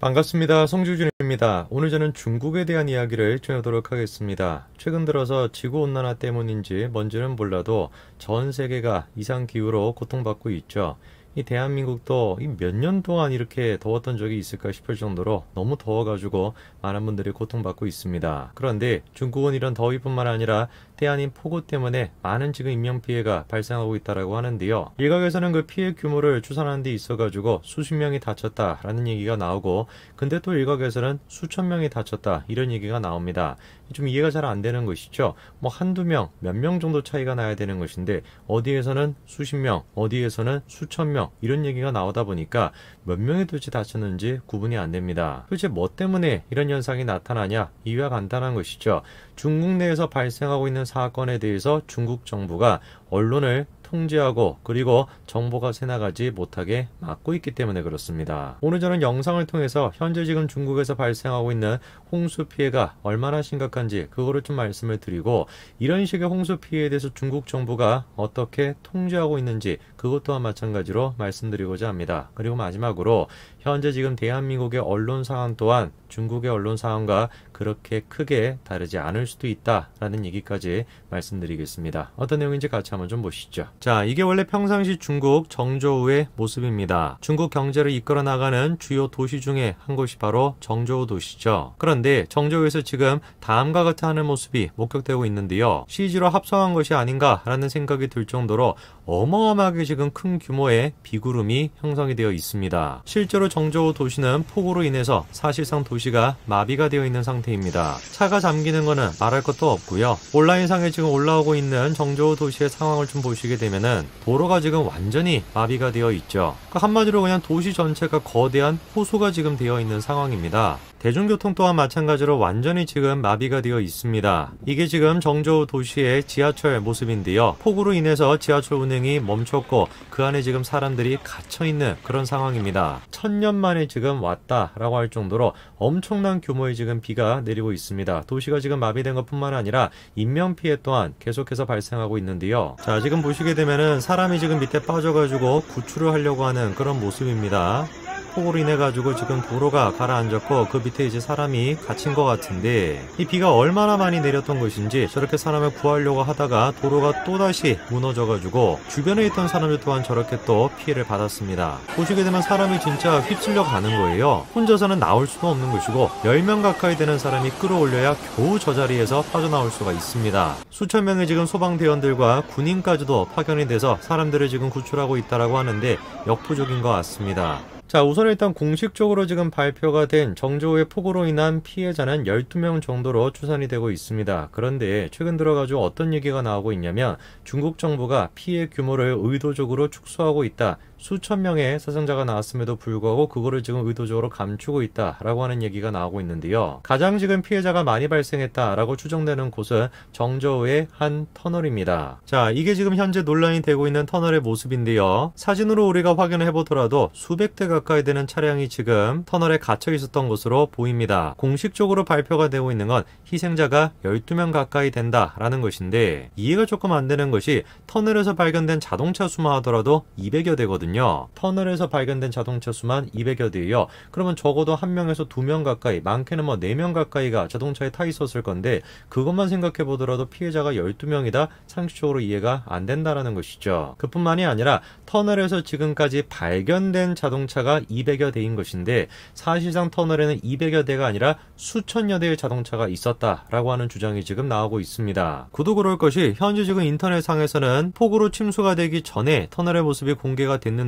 반갑습니다. 송주준입니다. 오늘 저는 중국에 대한 이야기를 전하도록 하겠습니다. 최근 들어서 지구온난화 때문인지 뭔지는 몰라도 전 세계가 이상기후로 고통받고 있죠. 이 대한민국도 몇 년 동안 이렇게 더웠던 적이 있을까 싶을 정도로 너무 더워가지고 많은 분들이 고통받고 있습니다. 그런데 중국은 이런 더위뿐만 아니라 태안인 폭우 때문에 많은 지금 인명피해가 발생하고 있다고 하는데요. 일각에서는 그 피해 규모를 추산하는 데 있어가지고 수십 명이 다쳤다라는 얘기가 나오고, 근데 또 일각에서는 수천 명이 다쳤다 이런 얘기가 나옵니다. 좀 이해가 잘 안 되는 것이죠. 뭐 한두 명, 몇 명 정도 차이가 나야 되는 것인데 어디에서는 수십 명, 어디에서는 수천 명 이런 얘기가 나오다 보니까 몇 명이 도대체 다쳤는지 구분이 안 됩니다. 도대체 뭐 때문에 이런 현상이 나타나냐? 이유가 간단한 것이죠. 중국 내에서 발생하고 있는 사건에 대해서 중국 정부가 언론을 통제하고 그리고 정보가 새나가지 못하게 막고 있기 때문에 그렇습니다. 오늘 저는 영상을 통해서 현재 지금 중국에서 발생하고 있는 홍수 피해가 얼마나 심각한지 그거를 좀 말씀을 드리고, 이런 식의 홍수 피해에 대해서 중국 정부가 어떻게 통제하고 있는지 그것 또한 마찬가지로 말씀드리고자 합니다. 그리고 마지막으로 현재 지금 대한민국의 언론 상황 또한 중국의 언론 상황과 그렇게 크게 다르지 않을 수도 있다라는 얘기까지 말씀드리겠습니다. 어떤 내용인지 같이 한번 좀 보시죠. 자, 이게 원래 평상시 중국 정저우의 모습입니다. 중국 경제를 이끌어 나가는 주요 도시 중에 한 곳이 바로 정저우 도시죠. 그런데 정저우에서 지금 다음과 같은 하늘 모습이 목격되고 있는데요. CG로 합성한 것이 아닌가라는 생각이 들 정도로 어마어마하게 지금 큰 규모의 비구름이 형성이 되어 있습니다. 실제로 정저우 도시는 폭우로 인해서 사실상 도시가 마비가 되어 있는 상태입니다. 차가 잠기는 거는 말할 것도 없고요. 온라인상에 지금 올라오고 있는 정저우 도시의 상황을 좀 보시게 되면은 도로가 지금 완전히 마비가 되어 있죠. 한마디로 그냥 도시 전체가 거대한 호수가 지금 되어 있는 상황입니다. 대중교통 또한 마찬가지로 완전히 지금 마비가 되어 있습니다. 이게 지금 정저우 도시의 지하철 모습인데요. 폭우로 인해서 지하철 운행이 멈췄고 그 안에 지금 사람들이 갇혀있는 그런 상황입니다. 1000년 만에 지금 왔다라고 할 정도로 엄청난 규모의 지금 비가 내리고 있습니다. 도시가 지금 마비된 것 뿐만 아니라 인명피해 또한 계속해서 발생하고 있는데요. 자, 지금 보시게 되면은 사람이 지금 밑에 빠져가지고 구출을 하려고 하는 그런 모습입니다. 폭우로 인해 가지고 지금 도로가 가라앉았고 그 밑에 이제 사람이 갇힌 것 같은데, 이 비가 얼마나 많이 내렸던 것인지 저렇게 사람을 구하려고 하다가 도로가 또다시 무너져 가지고 주변에 있던 사람들 또한 저렇게 또 피해를 받았습니다. 보시게 되면 사람이 진짜 휩쓸려 가는 거예요. 혼자서는 나올 수도 없는 것이고 10명 가까이 되는 사람이 끌어올려야 겨우 저 자리에서 빠져나올 수가 있습니다. 수천 명의 지금 소방대원들과 군인까지도 파견이 돼서 사람들을 지금 구출하고 있다라고 하는데 역부족인 것 같습니다. 자, 우선 일단 공식적으로 지금 발표가 된 정저우의 폭우로 인한 피해자는 12명 정도로 추산이 되고 있습니다. 그런데 최근 들어가지고 어떤 얘기가 나오고 있냐면 중국 정부가 피해 규모를 의도적으로 축소하고 있다. 수천 명의 사상자가 나왔음에도 불구하고 그거를 지금 의도적으로 감추고 있다라고 하는 얘기가 나오고 있는데요. 가장 지금 피해자가 많이 발생했다라고 추정되는 곳은 정저우의 한 터널입니다. 자, 이게 지금 현재 논란이 되고 있는 터널의 모습인데요. 사진으로 우리가 확인을 해보더라도 수백 대 가까이 되는 차량이 지금 터널에 갇혀 있었던 것으로 보입니다. 공식적으로 발표가 되고 있는 건 희생자가 12명 가까이 된다라는 것인데, 이해가 조금 안 되는 것이 터널에서 발견된 자동차 수만 하더라도 200여 대거든요. 터널에서 발견된 자동차 수만 200여 대예요. 그러면 적어도 1명에서 2명 가까이, 많게는 뭐 4명 가까이가 자동차에 타 있었을 건데 그것만 생각해 보더라도 피해자가 12명이다? 상식적으로 이해가 안 된다라는 것이죠. 그뿐만이 아니라 터널에서 지금까지 발견된 자동차가 200여 대인 것인데 사실상 터널에는 200여 대가 아니라 수천여 대의 자동차가 있었다라고 하는 주장이 지금 나오고 있습니다. 그도 그럴 것이 현재 지금 인터넷상에서는 폭우로 침수가 되기 전에 터널의 모습이 공개가 됐는데요.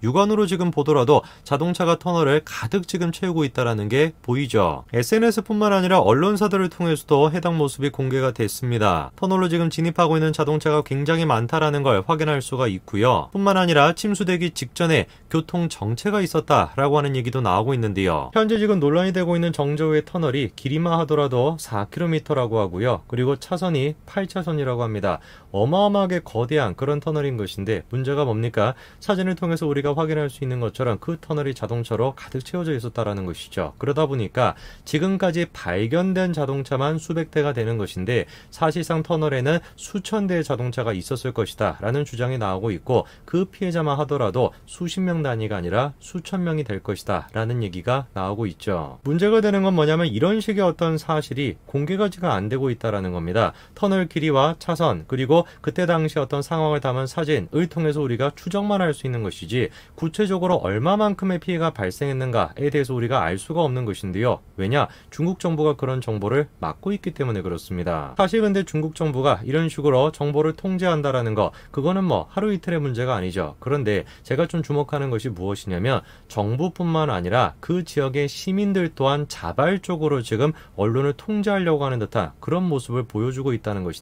육안으로 지금 보더라도 자동차가 터널을 가득 지금 채우고 있다는 게 보이죠. SNS뿐만 아니라 언론사들을 통해서도 해당 모습이 공개가 됐습니다. 터널로 지금 진입하고 있는 자동차가 굉장히 많다라는 걸 확인할 수가 있고요. 뿐만 아니라 침수되기 직전에 교통 정체가 있었다라고 하는 얘기도 나오고 있는데요. 현재 지금 논란이 되고 있는 정저우의 터널이 길이만 하더라도 4km라고 하고요. 그리고 차선이 8차선이라고 합니다. 어마어마하게 거대한 그런 터널인 것인데 문제가 뭡니까? 사진을 사진을 통해서 우리가 확인할 수 있는 것처럼 그 터널이 자동차로 가득 채워져 있었다라는 것이죠. 그러다 보니까 지금까지 발견된 자동차만 수백 대가 되는 것인데 사실상 터널에는 수천 대의 자동차가 있었을 것이다 라는 주장이 나오고 있고, 그 피해자만 하더라도 수십 명 단위가 아니라 수천 명이 될 것이다 라는 얘기가 나오고 있죠. 문제가 되는 건 뭐냐면 이런 식의 어떤 사실이 공개가 지금 안 되고 있다라는 겁니다. 터널 길이와 차선, 그리고 그때 당시 어떤 상황을 담은 사진을 통해서 우리가 추정만 할 수 있는 것이지 구체적으로 얼마만큼의 피해가 발생했는가에 대해서 우리가 알 수가 없는 것인데요. 왜냐? 중국 정부가 그런 정보를 막고 있기 때문에 그렇습니다. 사실 근데 중국 정부가 이런 식으로 정보를 통제한다라는 거, 그거는 뭐 하루 이틀의 문제가 아니죠. 그런데 제가 좀 주목하는 것이 무엇이냐면 정부뿐만 아니라 그 지역의 시민들 또한 자발적으로 지금 언론을 통제하려고 하는 듯한 그런 모습을 보여주고 있다는 것이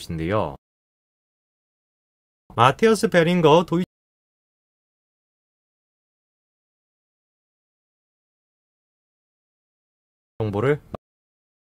것인데요. 마티어스 베링거 도이치 정보를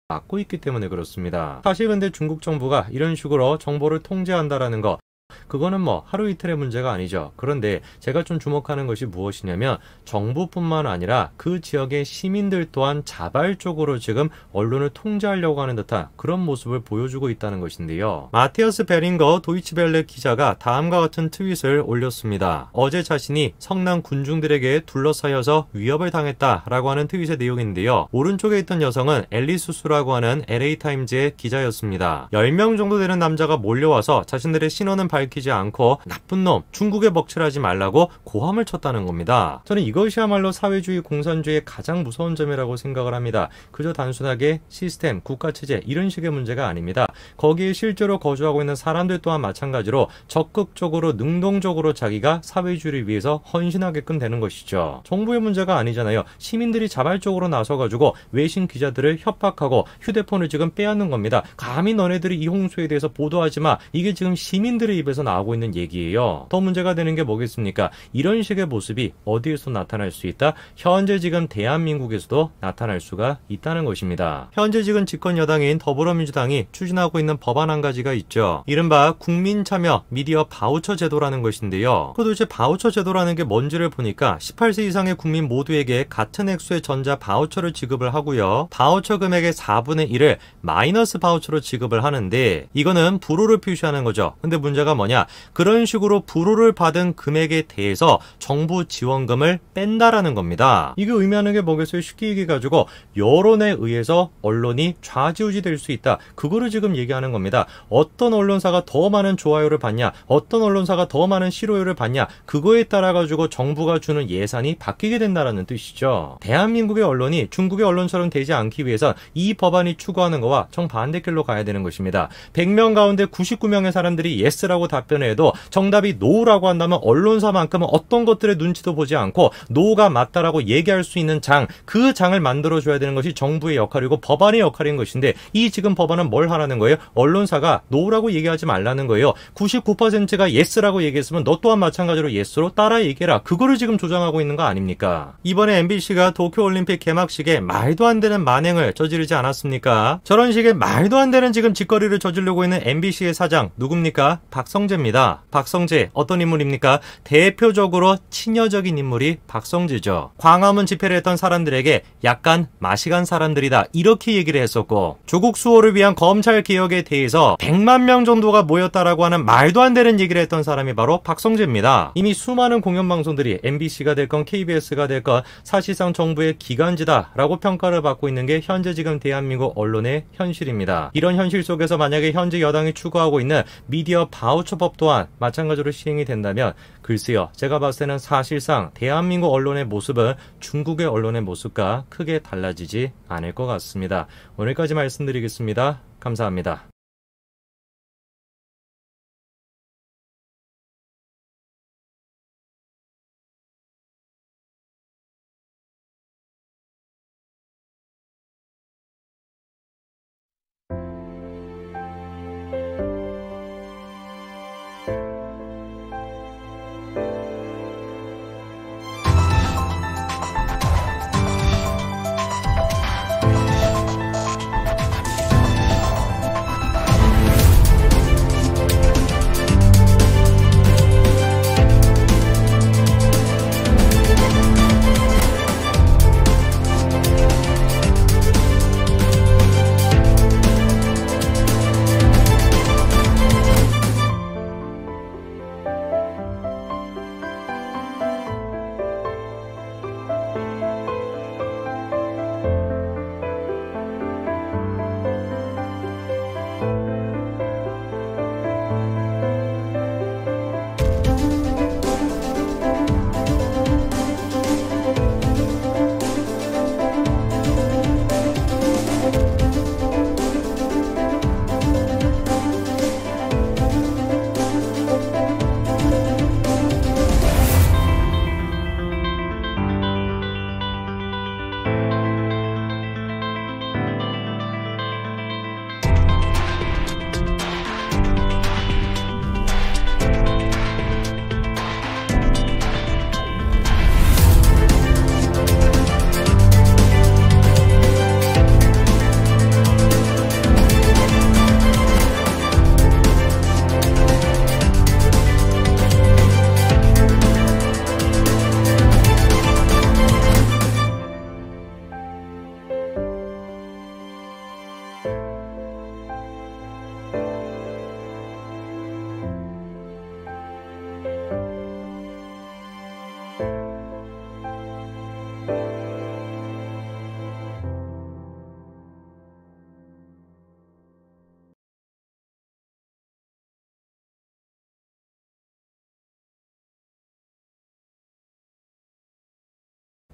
막고 있기 때문에 그렇습니다. 사실 근데 중국 정부가 이런 식으로 정보를 통제한다라는 거, 그거는 뭐 하루 이틀의 문제가 아니죠. 그런데 제가 좀 주목하는 것이 무엇이냐면 정부뿐만 아니라 그 지역의 시민들 또한 자발적으로 지금 언론을 통제하려고 하는 듯한 그런 모습을 보여주고 있다는 것인데요. 마티어스 베링거 도이치벨레 기자가 다음과 같은 트윗을 올렸습니다. 어제 자신이 성남 군중들에게 둘러싸여서 위협을 당했다라고 하는 트윗의 내용인데요. 오른쪽에 있던 여성은 앨리스 수라고 하는 LA타임즈의 기자였습니다. 10명 정도 되는 남자가 몰려와서 자신들의 신원은 밝히지 않고 나쁜 놈, 중국에 먹칠하지 말라고 고함을 쳤다는 겁니다. 저는 이것이야말로 사회주의 공산주의의 가장 무서운 점이라고 생각을 합니다. 그저 단순하게 시스템, 국가체제 이런 식의 문제가 아닙니다. 거기에 실제로 거주하고 있는 사람들 또한 마찬가지로 적극적으로 능동적으로 자기가 사회주의를 위해서 헌신하게끔 되는 것이죠. 정부의 문제가 아니잖아요. 시민들이 자발적으로 나서가지고 외신 기자들을 협박하고 휴대폰을 지금 빼앗는 겁니다. 감히 너네들이 이 홍수에 대해서 보도하지 마. 이게 지금 시민들의 입에서 나오고 있는 얘기예요. 더 문제가 되는 게 뭐겠습니까? 이런 식의 모습이 어디에서 나타날 수 있다? 현재 지금 대한민국에서도 나타날 수가 있다는 것입니다. 현재 지금 집권 여당인 더불어민주당이 추진하고 있는 법안 한 가지가 있죠. 이른바 국민참여 미디어 바우처 제도라는 것인데요. 그 도대체 바우처 제도라는 게 뭔지를 보니까 18세 이상의 국민 모두에게 같은 액수의 전자 바우처를 지급을 하고요. 바우처 금액의 4분의 1을 마이너스 바우처로 지급을 하는데 이거는 불호를 표시하는 거죠. 근데 문제가 뭐냐? 그런 식으로 불호를 받은 금액에 대해서 정부 지원금을 뺀다라는 겁니다. 이게 의미하는 게 뭐겠어요? 쉽게 얘기해가지고 여론에 의해서 언론이 좌지우지 될 수 있다. 그거를 지금 얘기하는 겁니다. 어떤 언론사가 더 많은 좋아요를 받냐, 어떤 언론사가 더 많은 싫어요를 받냐, 그거에 따라 가지고 정부가 주는 예산이 바뀌게 된다라는 뜻이죠. 대한민국의 언론이 중국의 언론처럼 되지 않기 위해선 이 법안이 추구하는 거와 정반대길로 가야 되는 것입니다. 100명 가운데 99명의 사람들이 예스라고 답변해도 정답이 노라고 한다면 언론사만큼은 어떤 것들의 눈치도 보지 않고 노가 맞다라고 얘기할 수 있는 장, 그 장을 만들어줘야 되는 것이 정부의 역할이고 법안의 역할인 것인데 이 지금 법안은 뭘 하라는 거예요? 언론사가 노라고 얘기하지 말라는 거예요. 99%가 예스라고 얘기했으면 너 또한 마찬가지로 예스로 따라 얘기해라. 그거를 지금 조장하고 있는 거 아닙니까? 이번에 MBC가 도쿄올림픽 개막식에 말도 안 되는 만행을 저지르지 않았습니까? 저런 식의 말도 안 되는 지금 짓거리를 저지르고 있는 MBC의 사장 누굽니까? 박성재입니다. 박성재 어떤 인물입니까? 대표적으로 친여적인 인물이 박성재죠. 광화문 집회를 했던 사람들에게 약간 마시간 사람들이다 이렇게 얘기를 했었고, 조국 수호를 위한 검찰 개혁에 대해서 100만 명 정도가 모였다라고 하는 말도 안 되는 얘기를 했던 사람이 바로 박성재입니다. 이미 수많은 공영방송들이 MBC가 됐건 KBS가 됐건 사실상 정부의 기관지다라고 평가를 받고 있는 게 현재 지금 대한민국 언론의 현실입니다. 이런 현실 속에서 만약에 현재 여당이 추구하고 있는 미디어 바우처법 또한 마찬가지로 시행이 된다면 글쎄요, 제가 봤을 때는 사실상 대한민국 언론의 모습은 중국의 언론의 모습과 크게 달라지지 않을 것 같습니다. 오늘까지 말씀드리겠습니다. 감사합니다.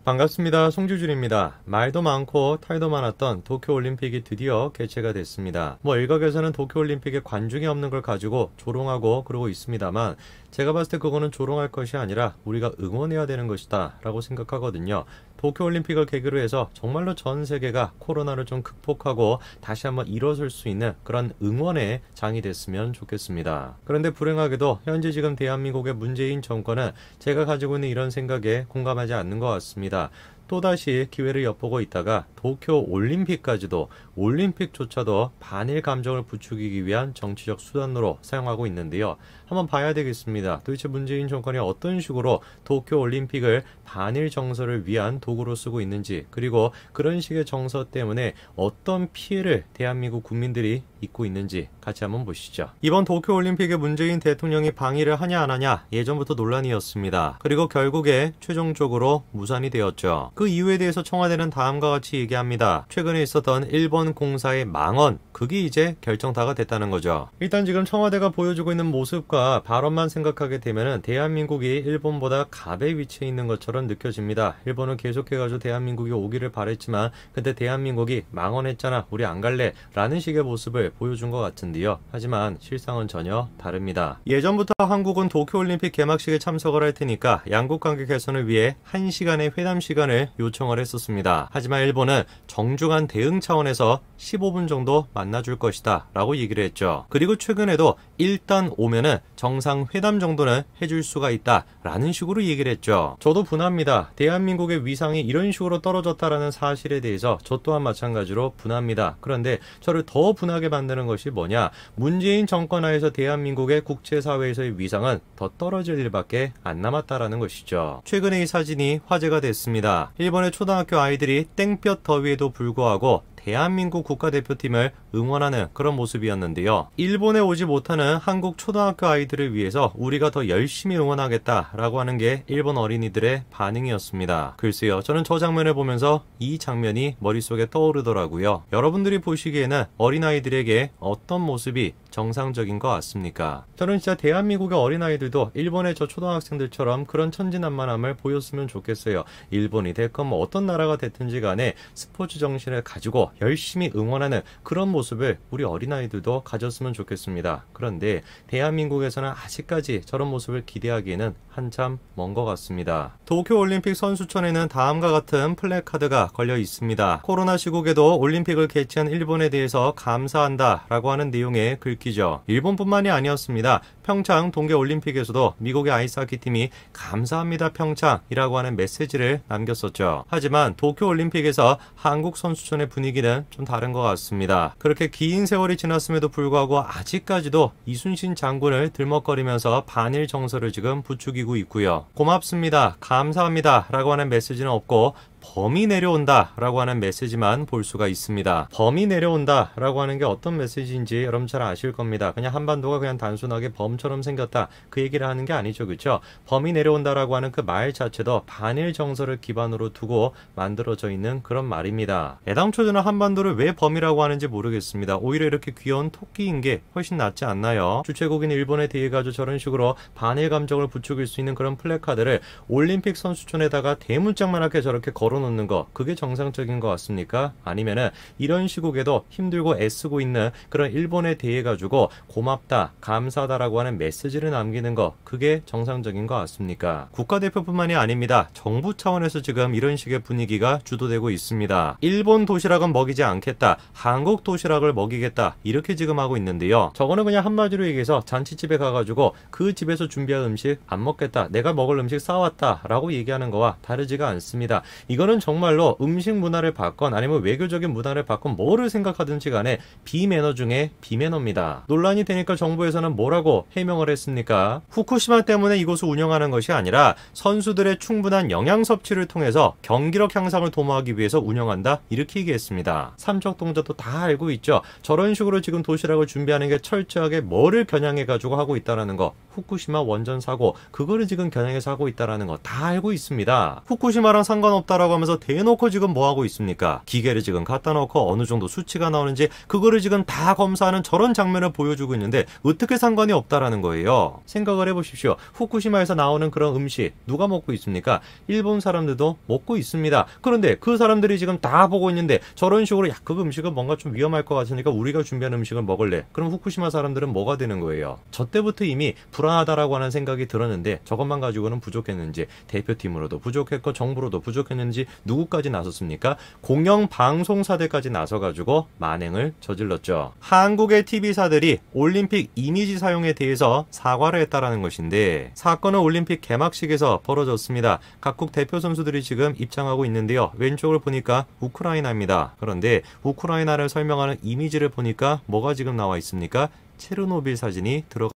반갑습니다. 송주준입니다. 말도 많고 탈도 많았던 도쿄올림픽이 드디어 개최가 됐습니다. 일각에서는 도쿄올림픽에 관중이 없는 걸 가지고 조롱하고 그러고 있습니다만 제가 봤을 때 그거는 조롱할 것이 아니라 우리가 응원해야 되는 것이다 라고 생각하거든요. 도쿄올림픽을 계기로 해서 정말로 전 세계가 코로나를 좀 극복하고 다시 한번 일어설 수 있는 그런 응원의 장이 됐으면 좋겠습니다. 그런데 불행하게도 현재 지금 대한민국의 문재인 정권은 제가 가지고 있는 이런 생각에 공감하지 않는 것 같습니다. 또다시 기회를 엿보고 있다가 도쿄올림픽까지도 올림픽조차도 반일 감정을 부추기기 위한 정치적 수단으로 사용하고 있는데요. 한번 봐야 되겠습니다. 도대체 문재인 정권이 어떤 식으로 도쿄올림픽을 반일 정서를 위한 도구로 쓰고 있는지, 그리고 그런 식의 정서 때문에 어떤 피해를 대한민국 국민들이 입고 있는지 같이 한번 보시죠. 이번 도쿄올림픽에 문재인 대통령이 방일을 하냐 안 하냐 예전부터 논란이었습니다. 그리고 결국에 최종적으로 무산이 되었죠. 그 이유에 대해서 청와대는 다음과 같이 얘기합니다. 최근에 있었던 일본 공사의 망언, 그게 이제 결정타가 됐다는 거죠. 일단 지금 청와대가 보여주고 있는 모습과 발언만 생각하게 되면 대한민국이 일본보다 갑의 위치에 있는 것처럼 느껴집니다. 일본은 계속해가지고 대한민국이 오기를 바랬지만 근데 대한민국이 망언했잖아, 우리 안 갈래 라는 식의 모습을 보여준 것 같은데요. 하지만 실상은 전혀 다릅니다. 예전부터 한국은 도쿄올림픽 개막식에 참석을 할 테니까 양국 관계 개선을 위해 1시간의 회담 시간을 요청을 했었습니다. 하지만 일본은 정중한 대응 차원에서 15분 정도 만나줄 것이다 라고 얘기를 했죠. 그리고 최근에도 일단 오면은 정상회담 정도는 해줄 수가 있다 라는 식으로 얘기를 했죠. 저도 분합니다. 대한민국의 위상이 이런 식으로 떨어졌다라는 사실에 대해서 저 또한 마찬가지로 분합니다. 그런데 저를 더 분하게 만드는 것이 뭐냐, 문재인 정권 하에서 대한민국의 국제사회에서의 위상은 더 떨어질 일밖에 안 남았다라는 것이죠. 최근에 이 사진이 화제가 됐습니다. 일본의 초등학교 아이들이 땡볕 더위에도 불구하고 대한민국 국가대표팀을 응원하는 그런 모습이었는데요. 일본에 오지 못하는 한국 초등학교 아이들을 위해서 우리가 더 열심히 응원하겠다라고 하는 게 일본 어린이들의 반응이었습니다. 글쎄요, 저는 저 장면을 보면서 이 장면이 머릿속에 떠오르더라고요. 여러분들이 보시기에는 어린아이들에게 어떤 모습이 정상적인 것 같습니까? 저는 진짜 대한민국의 어린아이들도 일본의 저 초등학생들처럼 그런 천진난만함을 보였으면 좋겠어요. 일본이 됐건 어떤 나라가 됐든지 간에 스포츠 정신을 가지고 열심히 응원하는 그런 모습을 우리 어린아이들도 가졌으면 좋겠습니다. 그런데 대한민국에서는 아직까지 저런 모습을 기대하기에는 한참 먼 것 같습니다. 도쿄올림픽 선수촌에는 다음과 같은 플래카드가 걸려 있습니다. 코로나 시국에도 올림픽을 개최한 일본에 대해서 감사한다 라고 하는 내용의 글귀죠. 일본뿐만이 아니었습니다. 평창 동계올림픽에서도 미국의 아이스하키 팀이 감사합니다 평창이라고 하는 메시지를 남겼었죠. 하지만 도쿄올림픽에서 한국 선수촌의 분위기는 좀 다른 것 같습니다. 그렇게 긴 세월이 지났음에도 불구하고 아직까지도 이순신 장군을 들먹거리면서 반일 정서를 지금 부추기고 있고요. 고맙습니다, 감사합니다 라고 하는 메시지는 없고 범이 내려온다 라고 하는 메시지만 볼 수가 있습니다. 범이 내려온다 라고 하는 게 어떤 메시지인지 여러분 잘 아실 겁니다. 그냥 한반도가 그냥 단순하게 범처럼 생겼다 그 얘기를 하는 게 아니죠, 그렇죠? 범이 내려온다 라고 하는 그 말 자체도 반일 정서를 기반으로 두고 만들어져 있는 그런 말입니다. 애당초 저는 한반도를 왜 범이라고 하는지 모르겠습니다. 오히려 이렇게 귀여운 토끼인 게 훨씬 낫지 않나요? 주최국인 일본에 대해 가지고 저런 식으로 반일 감정을 부추길 수 있는 그런 플래카드를 올림픽 선수촌에다가 대문짝만하게 저렇게 걸어놓는 거, 그게 정상적인 것 같습니까? 아니면은 이런 시국에도 힘들고 애쓰고 있는 그런 일본에 대해 가지고 고맙다, 감사하다라고 하는 메시지를 남기는 거, 그게 정상적인 것 같습니까? 국가대표뿐만이 아닙니다. 정부 차원에서 지금 이런 식의 분위기가 주도되고 있습니다. 일본 도시락은 먹이지 않겠다, 한국 도시락을 먹이겠다, 이렇게 지금 하고 있는데요. 저거는 그냥 한마디로 얘기해서 잔치집에 가가지고 그 집에서 준비한 음식 안 먹겠다, 내가 먹을 음식 싸왔다 라고 얘기하는 거와 다르지가 않습니다. 이거는 정말로 음식 문화를 받건 아니면 외교적인 문화를 받건 뭐를 생각하든지 간에 비매너 중에 비매너입니다. 논란이 되니까 정부에서는 뭐라고 해명을 했습니까? 후쿠시마 때문에 이곳을 운영하는 것이 아니라 선수들의 충분한 영양 섭취를 통해서 경기력 향상을 도모하기 위해서 운영한다, 이렇게 얘기했습니다. 삼척동자도 다 알고 있죠. 저런 식으로 지금 도시락을 준비하는 게 철저하게 뭐를 겨냥해 가지고 하고 있다라는 거, 후쿠시마 원전 사고 그거를 지금 겨냥해서 하고 있다라는 거 다 알고 있습니다. 후쿠시마랑 상관없다라고 하면서 대놓고 지금 뭐 하고 있습니까? 기계를 지금 갖다 놓고 어느 정도 수치가 나오는지 그거를 지금 다 검사하는 저런 장면을 보여주고 있는데 어떻게 상관이 없다라는 거예요. 생각을 해보십시오. 후쿠시마에서 나오는 그런 음식 누가 먹고 있습니까? 일본 사람들도 먹고 있습니다. 그런데 그 사람들이 지금 다 보고 있는데 저런 식으로 야, 그 음식은 뭔가 좀 위험할 것 같으니까 우리가 준비한 음식을 먹을래. 그럼 후쿠시마 사람들은 뭐가 되는 거예요? 저 때부터 이미 불안하다라고 하는 생각이 들었는데 저것만 가지고는 부족했는지 대표팀으로도 부족했고 정부로도 부족했는지 누구까지 나섰습니까? 공영방송사들까지 나서가지고 만행을 저질렀죠. 한국의 TV사들이 올림픽 이미지 사용에 대해서 사과를 했다라는 것인데 사건은 올림픽 개막식에서 벌어졌습니다. 각국 대표 선수들이 지금 입장하고 있는데요. 왼쪽을 보니까 우크라이나입니다. 그런데 우크라이나를 설명하는 이미지를 보니까 뭐가 지금 나와 있습니까? 체르노빌 사진이 들어가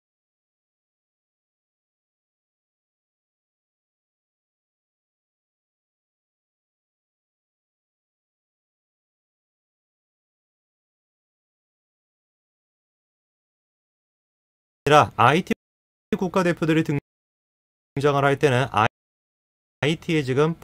아니라 IT 국가대표들이 등장을 할 때는 IT에 지금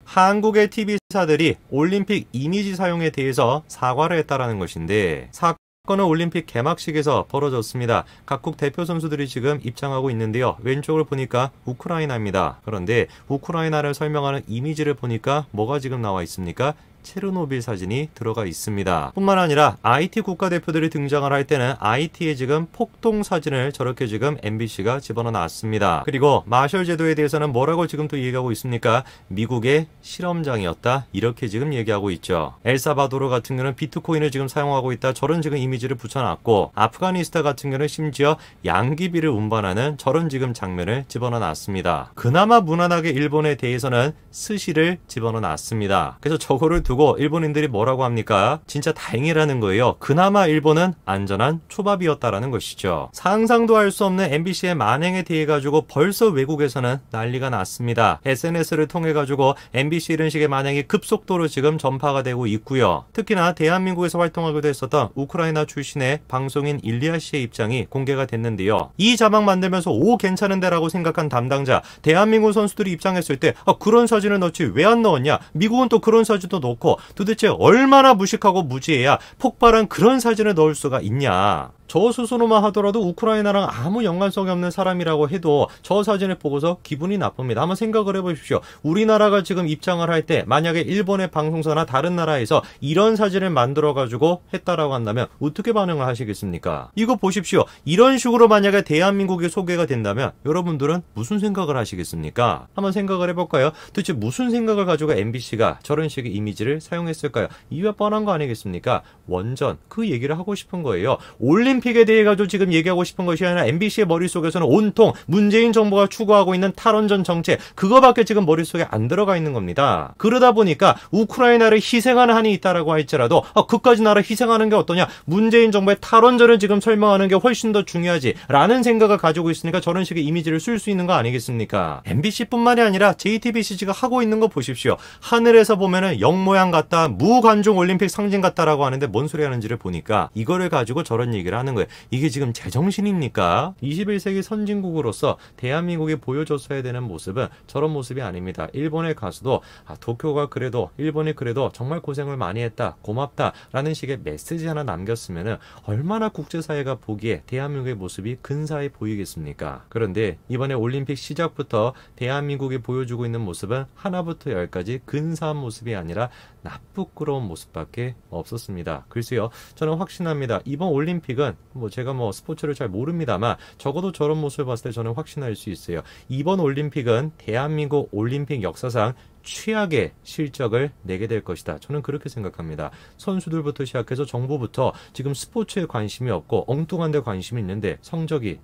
한국의 TV사들이 올림픽 이미지 사용에 대해서 사과를 했다라는 것인데 사건은 올림픽 개막식에서 벌어졌습니다. 각국 대표 선수들이 지금 입장하고 있는데요. 왼쪽을 보니까 우크라이나입니다. 그런데 우크라이나를 설명하는 이미지를 보니까 뭐가 지금 나와 있습니까? 체르노빌 사진이 들어가 있습니다. 뿐만 아니라 IT 국가대표들이 등장을 할 때는 IT에 지금 폭동 사진을 저렇게 지금 MBC가 집어넣어 놨습니다. 그리고 마셜 제도에 대해서는 뭐라고 지금 또 얘기하고 있습니까? 미국의 실험장이었다. 이렇게 지금 얘기하고 있죠. 엘사바도르 같은 경우는 비트코인을 지금 사용하고 있다. 저런 지금 이미지를 붙여놨고 아프가니스탄 같은 경우는 심지어 양귀비를 운반하는 저런 지금 장면을 집어넣어 놨습니다. 그나마 무난하게 일본에 대해서는 스시를 집어넣어 놨습니다. 그래서 저거를 두고 일본인들이 뭐라고 합니까? 진짜 다행이라는 거예요. 그나마 일본은 안전한 초밥이었다라는 것이죠. 상상도 할 수 없는 MBC의 만행에 대해 가지고 벌써 외국에서는 난리가 났습니다. SNS를 통해 가지고 MBC 이런 식의 만행이 급속도로 지금 전파가 되고 있고요. 특히나 대한민국에서 활동하기도 했었던 우크라이나 출신의 방송인 일리아 씨의 입장이 공개가 됐는데요. 이 자막 만들면서 오 괜찮은데 라고 생각한 담당자 대한민국 선수들이 입장했을 때 그런 사진을 넣지 왜 안 넣었냐? 미국은 또 그런 사진도 넣고 도대체 얼마나 무식하고 무지해야 폭발한 그런 사진을 넣을 수가 있냐. 저 스스로만 하더라도 우크라이나랑 아무 연관성이 없는 사람이라고 해도 저 사진을 보고서 기분이 나쁩니다. 한번 생각을 해보십시오. 우리나라가 지금 입장을 할 때 만약에 일본의 방송사나 다른 나라에서 이런 사진을 만들어가지고 했다라고 한다면 어떻게 반응을 하시겠습니까? 이거 보십시오. 이런 식으로 만약에 대한민국이 소개가 된다면 여러분들은 무슨 생각을 하시겠습니까? 한번 생각을 해볼까요? 도대체 무슨 생각을 가지고 MBC가 저런 식의 이미지를 사용했을까요? 이유가 뻔한 거 아니겠습니까? 원전 그 얘기를 하고 싶은 거예요. 올림픽에 대해 가지고 지금 얘기하고 싶은 것이 아니라 MBC의 머릿속에서는 온통 문재인 정부가 추구하고 있는 탈원전 정책 그거밖에 지금 머릿속에 안 들어가 있는 겁니다. 그러다 보니까 우크라이나를 희생하는 한이 있다라고 할지라도 그까지 나라 희생하는 게 어떠냐? 문재인 정부의 탈원전을 지금 설명하는 게 훨씬 더 중요하지 라는 생각을 가지고 있으니까 저런 식의 이미지를 쓸 수 있는 거 아니겠습니까? MBC뿐만이 아니라 JTBC가 하고 있는 거 보십시오. 하늘에서 보면은 영 모양 같다, 무관중 올림픽 상징 같다라고 하는데 뭔 소리 하는지를 보니까 이거를 가지고 저런 얘기를 하는 거예요. 이게 지금 제정신입니까? 21세기 선진국으로서 대한민국이 보여줬어야 되는 모습은 저런 모습이 아닙니다. 일본에 가서도 도쿄가 그래도 일본이 그래도 정말 고생을 많이 했다, 고맙다 라는 식의 메시지 하나 남겼으면 얼마나 국제사회가 보기에 대한민국의 모습이 근사해 보이겠습니까? 그런데 이번에 올림픽 시작부터 대한민국이 보여주고 있는 모습은 하나부터 열까지 근사한 모습이 아니라 나쁘끄러운 모습밖에 없었습니다. 글쎄요, 저는 확신합니다. 이번 올림픽은 제가 스포츠를 잘 모릅니다만 적어도 저런 모습을 봤을 때 저는 확신할 수 있어요. 이번 올림픽은 대한민국 올림픽 역사상 최악의 실적을 내게 될 것이다. 저는 그렇게 생각합니다. 선수들부터 시작해서 정부부터 지금 스포츠에 관심이 없고 엉뚱한 데 관심이 있는데 성적이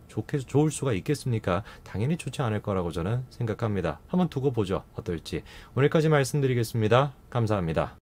좋을 수가 있겠습니까? 당연히 좋지 않을 거라고 저는 생각합니다. 한번 두고 보죠. 어떨지. 오늘까지 말씀드리겠습니다. 감사합니다.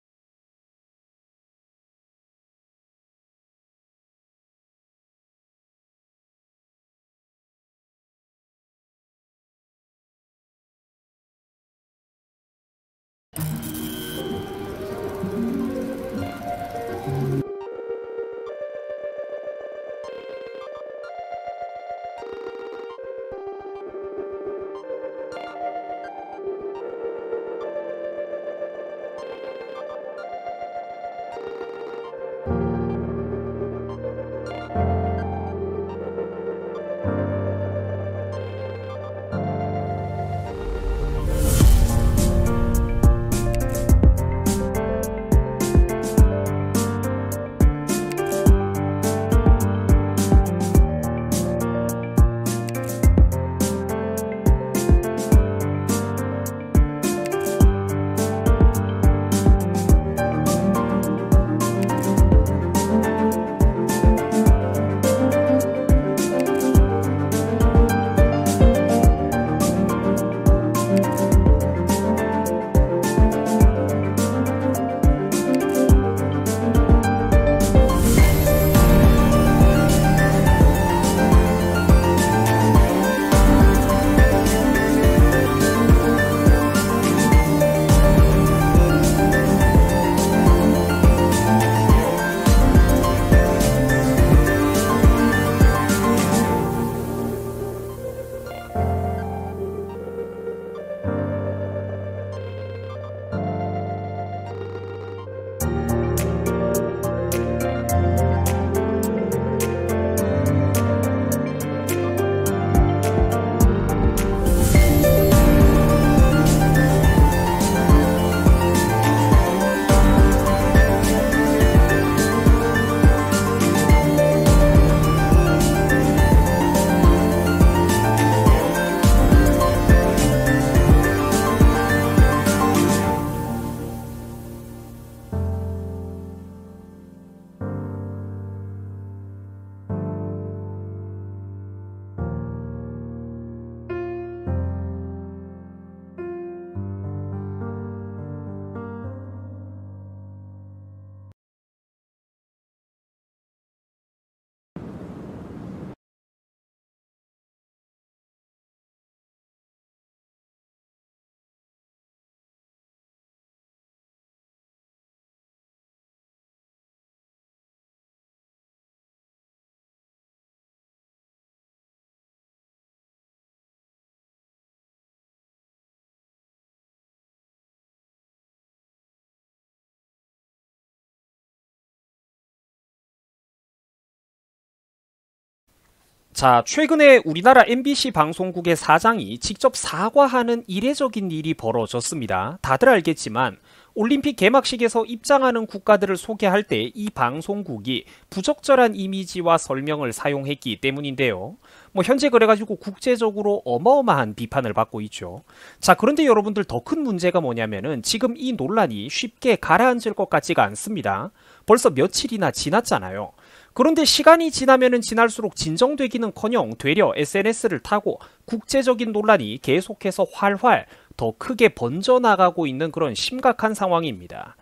자, 최근에 우리나라 MBC 방송국의 사장이 직접 사과하는 이례적인 일이 벌어졌습니다. 다들 알겠지만 올림픽 개막식에서 입장하는 국가들을 소개할 때 이 방송국이 부적절한 이미지와 설명을 사용했기 때문인데요. 현재 그래가지고 국제적으로 어마어마한 비판을 받고 있죠. 자, 그런데 여러분들 더 큰 문제가 뭐냐면은 지금 이 논란이 쉽게 가라앉을 것 같지가 않습니다. 벌써 며칠이나 지났잖아요. 그런데 시간이 지나면은 지날수록 진정되기는커녕 되려 SNS를 타고 국제적인 논란이 계속해서 활활 더 크게 번져나가고 있는 그런 심각한 상황입니다.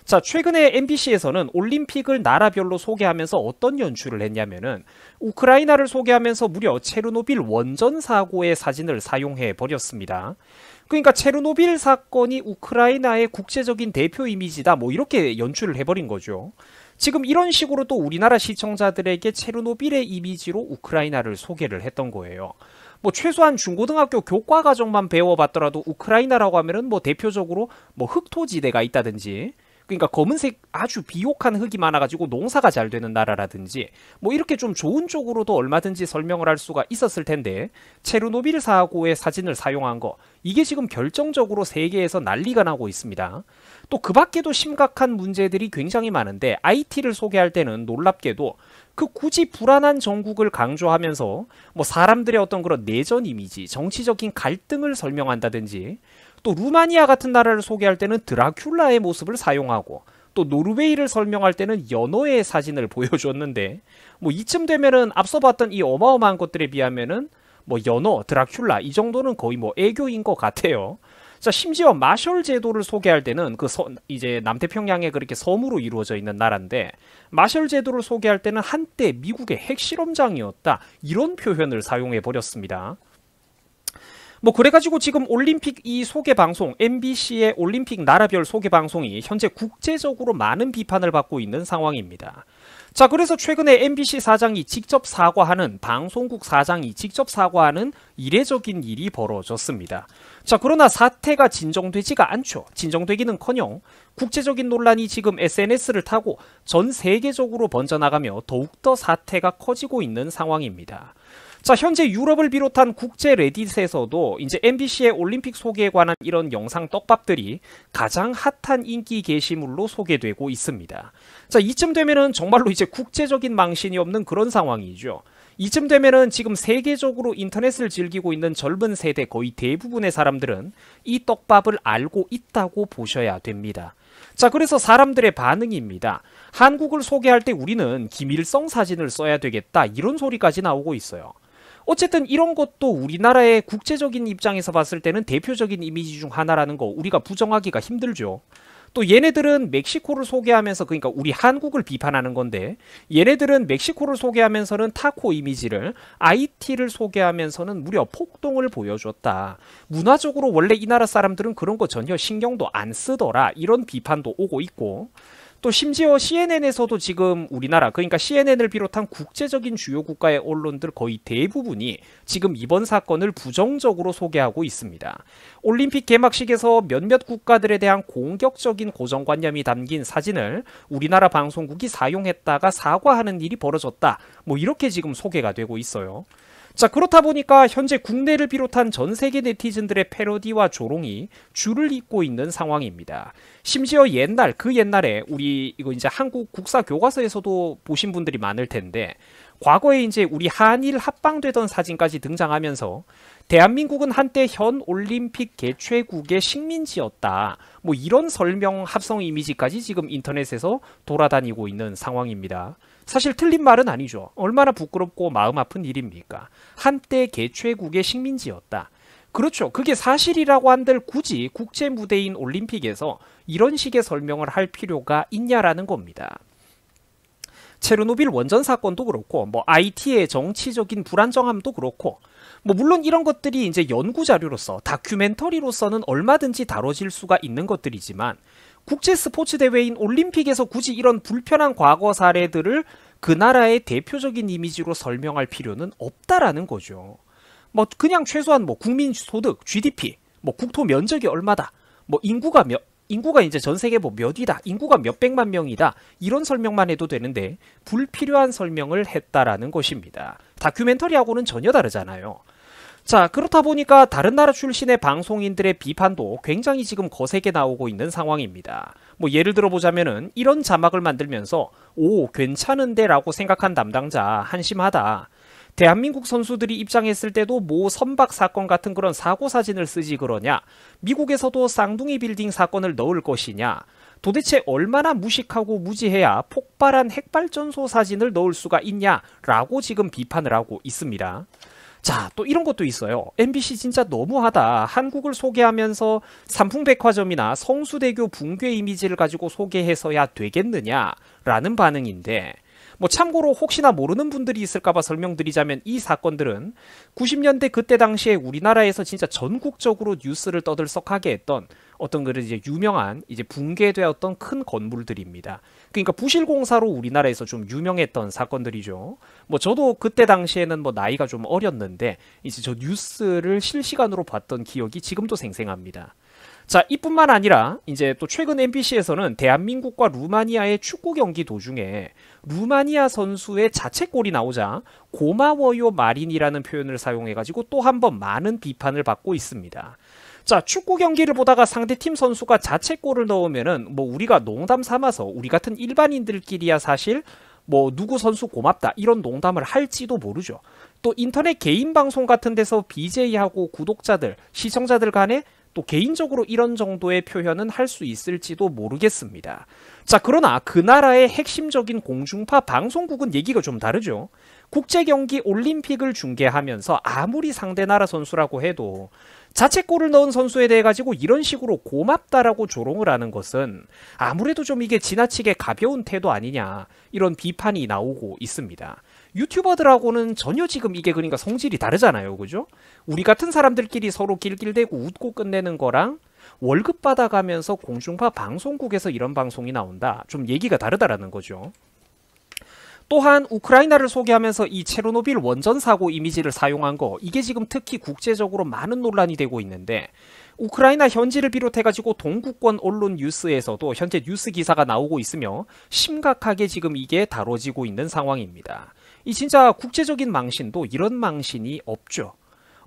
자, 최근에 MBC에서는 올림픽을 나라별로 소개하면서 어떤 연출을 했냐면은 우크라이나를 소개하면서 무려 체르노빌 원전 사고의 사진을 사용해 버렸습니다. 그러니까 체르노빌 사건이 우크라이나의 국제적인 대표 이미지다 이렇게 연출을 해버린 거죠. 지금 이런 식으로 또 우리나라 시청자들에게 체르노빌의 이미지로 우크라이나를 소개를 했던 거예요. 최소한 중고등학교 교과과정만 배워봤더라도 우크라이나라고 하면은 대표적으로 흑토지대가 있다든지, 그러니까 검은색 아주 비옥한 흙이 많아가지고 농사가 잘 되는 나라라든지 이렇게 좀 좋은 쪽으로도 얼마든지 설명을 할 수가 있었을 텐데 체르노빌 사고의 사진을 사용한 거, 이게 지금 결정적으로 세계에서 난리가 나고 있습니다. 또 그 밖에도 심각한 문제들이 굉장히 많은데 IT를 소개할 때는 놀랍게도 굳이 불안한 정국을 강조하면서 사람들의 어떤 그런 내전 이미지, 정치적인 갈등을 설명한다든지, 또 루마니아 같은 나라를 소개할 때는 드라큘라의 모습을 사용하고, 또 노르웨이를 설명할 때는 연어의 사진을 보여줬는데 이쯤 되면은 앞서 봤던 이 어마어마한 것들에 비하면은 연어, 드라큘라 이 정도는 거의 애교인 것 같아요. 자, 심지어 마셜 제도를 소개할 때는 이제 남태평양에 그렇게 섬으로 이루어져 있는 나라인데 마셜 제도를 소개할 때는 한때 미국의 핵실험장이었다, 이런 표현을 사용해 버렸습니다. 그래가지고 지금 올림픽 이 소개 방송, MBC의 올림픽 나라별 소개 방송이 현재 국제적으로 많은 비판을 받고 있는 상황입니다. 자, 그래서 최근에 MBC 사장이 직접 사과하는, 방송국 사장이 직접 사과하는 이례적인 일이 벌어졌습니다. 자, 그러나 사태가 진정되지가 않죠. 진정되기는커녕 국제적인 논란이 지금 SNS를 타고 전 세계적으로 번져나가며 더욱더 사태가 커지고 있는 상황입니다. 자, 현재 유럽을 비롯한 국제 레딧에서도 이제 MBC의 올림픽 소개에 관한 이런 영상 떡밥들이 가장 핫한 인기 게시물로 소개되고 있습니다. 자, 이쯤 되면은 정말로 이제 국제적인 망신이 없는 그런 상황이죠. 이쯤 되면은 지금 세계적으로 인터넷을 즐기고 있는 젊은 세대 거의 대부분의 사람들은 이 떡밥을 알고 있다고 보셔야 됩니다. 자, 그래서 사람들의 반응입니다. 한국을 소개할 때 우리는 김일성 사진을 써야 되겠다, 이런 소리까지 나오고 있어요. 어쨌든 이런 것도 우리나라의 국제적인 입장에서 봤을 때는 대표적인 이미지 중 하나라는 거 우리가 부정하기가 힘들죠. 또 얘네들은 멕시코를 소개하면서, 그러니까 우리 한국을 비판하는 건데, 얘네들은 멕시코를 소개하면서는 타코 이미지를, IT를 소개하면서는 무려 폭동을 보여줬다. 문화적으로 원래 이 나라 사람들은 그런 거 전혀 신경도 안 쓰더라, 이런 비판도 오고 있고, 또 심지어 CNN에서도 지금 우리나라, 그러니까 CNN을 비롯한 국제적인 주요 국가의 언론들 거의 대부분이 지금 이번 사건을 부정적으로 소개하고 있습니다. 올림픽 개막식에서 몇몇 국가들에 대한 공격적인 고정관념이 담긴 사진을 우리나라 방송국이 사용했다가 사과하는 일이 벌어졌다, 이렇게 지금 소개가 되고 있어요. 자, 그렇다 보니까 현재 국내를 비롯한 전 세계 네티즌들의 패러디와 조롱이 줄을 잇고 있는 상황입니다. 심지어 옛날에 우리 이거 이제 한국 국사 교과서에서도 보신 분들이 많을 텐데, 과거에 이제 우리 한일 합방되던 사진까지 등장하면서 대한민국은 한때 현 올림픽 개최국의 식민지였다, 이런 설명 합성 이미지까지 지금 인터넷에서 돌아다니고 있는 상황입니다. 사실 틀린 말은 아니죠. 얼마나 부끄럽고 마음 아픈 일입니까? 한때 개최국의 식민지였다. 그렇죠. 그게 사실이라고 한들 굳이 국제 무대인 올림픽에서 이런 식의 설명을 할 필요가 있냐라는 겁니다. 체르노빌 원전 사건도 그렇고, IT의 정치적인 불안정함도 그렇고, 물론 이런 것들이 이제 연구 자료로서, 다큐멘터리로서는 얼마든지 다뤄질 수가 있는 것들이지만, 국제 스포츠 대회인 올림픽에서 굳이 이런 불편한 과거 사례들을 그 나라의 대표적인 이미지로 설명할 필요는 없다라는 거죠. 그냥 최소한 국민 소득, GDP, 국토 면적이 얼마다, 인구가 인구가 이제 전 세계 뭐 몇이다, 인구가 몇백만 명이다, 이런 설명만 해도 되는데 불필요한 설명을 했다라는 것입니다. 다큐멘터리하고는 전혀 다르잖아요. 자, 그렇다 보니까 다른 나라 출신의 방송인들의 비판도 굉장히 지금 거세게 나오고 있는 상황입니다. 뭐 예를 들어 보자면은 이런 자막을 만들면서 오, 괜찮은데 라고 생각한 담당자 한심하다. 대한민국 선수들이 입장했을 때도 모 선박 사건 같은 그런 사고 사진을 쓰지 그러냐? 미국에서도 쌍둥이 빌딩 사건을 넣을 것이냐? 도대체 얼마나 무식하고 무지해야 폭발한 핵발전소 사진을 넣을 수가 있냐? 라고 지금 비판을 하고 있습니다. 자, 또 이런 것도 있어요. MBC 진짜 너무하다. 한국을 소개하면서 삼풍백화점이나 성수대교 붕괴 이미지를 가지고 소개해서야 되겠느냐? 라는 반응인데, 뭐 참고로 혹시나 모르는 분들이 있을까봐 설명드리자면 이 사건들은 90년대 그때 당시에 우리나라에서 진짜 전국적으로 뉴스를 떠들썩하게 했던 어떤 그런 이제 유명한 이제 붕괴되었던 큰 건물들입니다. 그러니까 부실공사로 우리나라에서 좀 유명했던 사건들이죠. 뭐 저도 그때 당시에는 뭐 나이가 좀 어렸는데 이제 저 뉴스를 실시간으로 봤던 기억이 지금도 생생합니다. 자, 이뿐만 아니라 이제 또 최근 MBC에서는 대한민국과 루마니아의 축구 경기 도중에 루마니아 선수의 자책골이 나오자 고마워요 마린이라는 표현을 사용해가지고 또 한 번 많은 비판을 받고 있습니다. 자, 축구 경기를 보다가 상대팀 선수가 자책골을 넣으면은 뭐 우리가 농담 삼아서 우리 같은 일반인들끼리야 사실 뭐 누구 선수 고맙다 이런 농담을 할지도 모르죠. 또 인터넷 개인 방송 같은 데서 BJ하고 구독자들, 시청자들 간에 또 개인적으로 이런 정도의 표현은 할 수 있을지도 모르겠습니다. 자, 그러나 그 나라의 핵심적인 공중파 방송국은 얘기가 좀 다르죠. 국제경기 올림픽을 중계하면서 아무리 상대 나라 선수라고 해도 자책골을 넣은 선수에 대해 가지고 이런 식으로 고맙다라고 조롱을 하는 것은 아무래도 좀 이게 지나치게 가벼운 태도 아니냐 이런 비판이 나오고 있습니다. 유튜버들하고는 전혀 지금 이게 그러니까 성질이 다르잖아요. 그죠? 우리 같은 사람들끼리 서로 낄낄대고 웃고 끝내는 거랑 월급 받아가면서 공중파 방송국에서 이런 방송이 나온다. 좀 얘기가 다르다라는 거죠. 또한 우크라이나를 소개하면서 이 체르노빌 원전 사고 이미지를 사용한 거 이게 지금 특히 국제적으로 많은 논란이 되고 있는데 우크라이나 현지를 비롯해가지고 동구권 언론 뉴스에서도 현재 뉴스 기사가 나오고 있으며 심각하게 지금 이게 다뤄지고 있는 상황입니다. 이 진짜 국제적인 망신도 이런 망신이 없죠.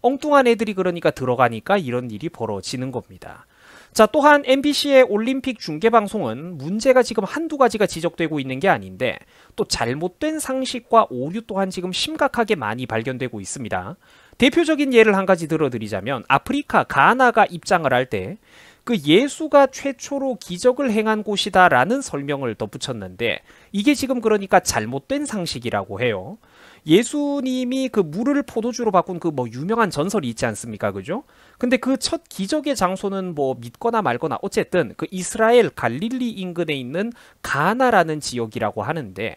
엉뚱한 애들이 그러니까 들어가니까 이런 일이 벌어지는 겁니다. 자, 또한 MBC의 올림픽 중계방송은 문제가 지금 한두 가지가 지적되고 있는 게 아닌데 또 잘못된 상식과 오류 또한 지금 심각하게 많이 발견되고 있습니다. 대표적인 예를 한 가지 들어드리자면 아프리카 가나가 입장을 할 때 그 예수가 최초로 기적을 행한 곳이다 라는 설명을 덧붙였는데 이게 지금 그러니까 잘못된 상식이라고 해요. 예수님이 그 물을 포도주로 바꾼 그 뭐 유명한 전설이 있지 않습니까? 그죠? 근데 그 첫 기적의 장소는 뭐 믿거나 말거나 어쨌든 그 이스라엘 갈릴리 인근에 있는 가나라는 지역이라고 하는데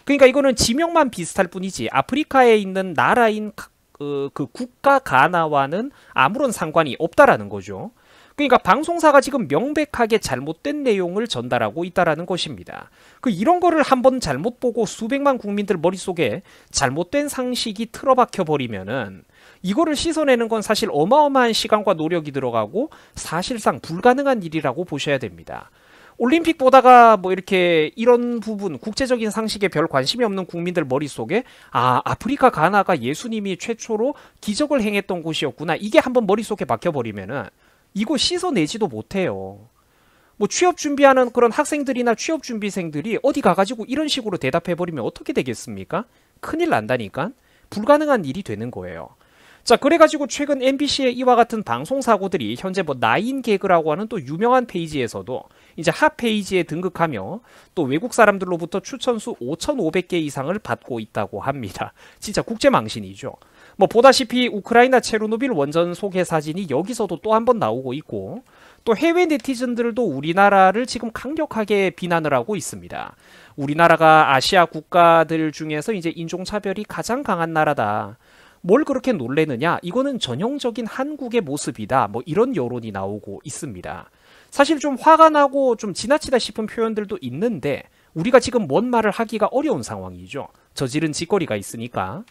그러니까 이거는 지명만 비슷할 뿐이지 아프리카에 있는 나라인 그 국가 가나와는 아무런 상관이 없다라는 거죠. 그러니까 방송사가 지금 명백하게 잘못된 내용을 전달하고 있다라는 것입니다. 이런 거를 한번 잘못 보고 수백만 국민들 머릿속에 잘못된 상식이 틀어박혀 버리면은 이거를 씻어내는 건 사실 어마어마한 시간과 노력이 들어가고 사실상 불가능한 일이라고 보셔야 됩니다. 올림픽 보다가 뭐 이렇게 이런 부분 국제적인 상식에 별 관심이 없는 국민들 머릿속에 아, 아프리카 가나가 예수님이 최초로 기적을 행했던 곳이었구나 이게 한번 머릿속에 박혀버리면은 이거 씻어내지도 못해요. 뭐 취업 준비하는 그런 학생들이나 취업 준비생들이 어디 가가지고 이런 식으로 대답해버리면 어떻게 되겠습니까? 큰일 난다니까? 불가능한 일이 되는 거예요. 자, 그래가지고 최근 MBC의 이와 같은 방송 사고들이 현재 뭐 나인 개그라고 하는 또 유명한 페이지에서도 이제 핫 페이지에 등극하며 또 외국 사람들로부터 추천수 5,500개 이상을 받고 있다고 합니다. 진짜 국제망신이죠. 뭐 보다시피 우크라이나 체르노빌 원전 소개 사진이 여기서도 또 한 번 나오고 있고 또 해외 네티즌들도 우리나라를 지금 강력하게 비난을 하고 있습니다. 우리나라가 아시아 국가들 중에서 이제 인종차별이 가장 강한 나라다. 뭘 그렇게 놀래느냐? 이거는 전형적인 한국의 모습이다. 뭐 이런 여론이 나오고 있습니다. 사실 좀 화가 나고 좀 지나치다 싶은 표현들도 있는데 우리가 지금 뭔 말을 하기가 어려운 상황이죠. 저지른 짓거리가 있으니까.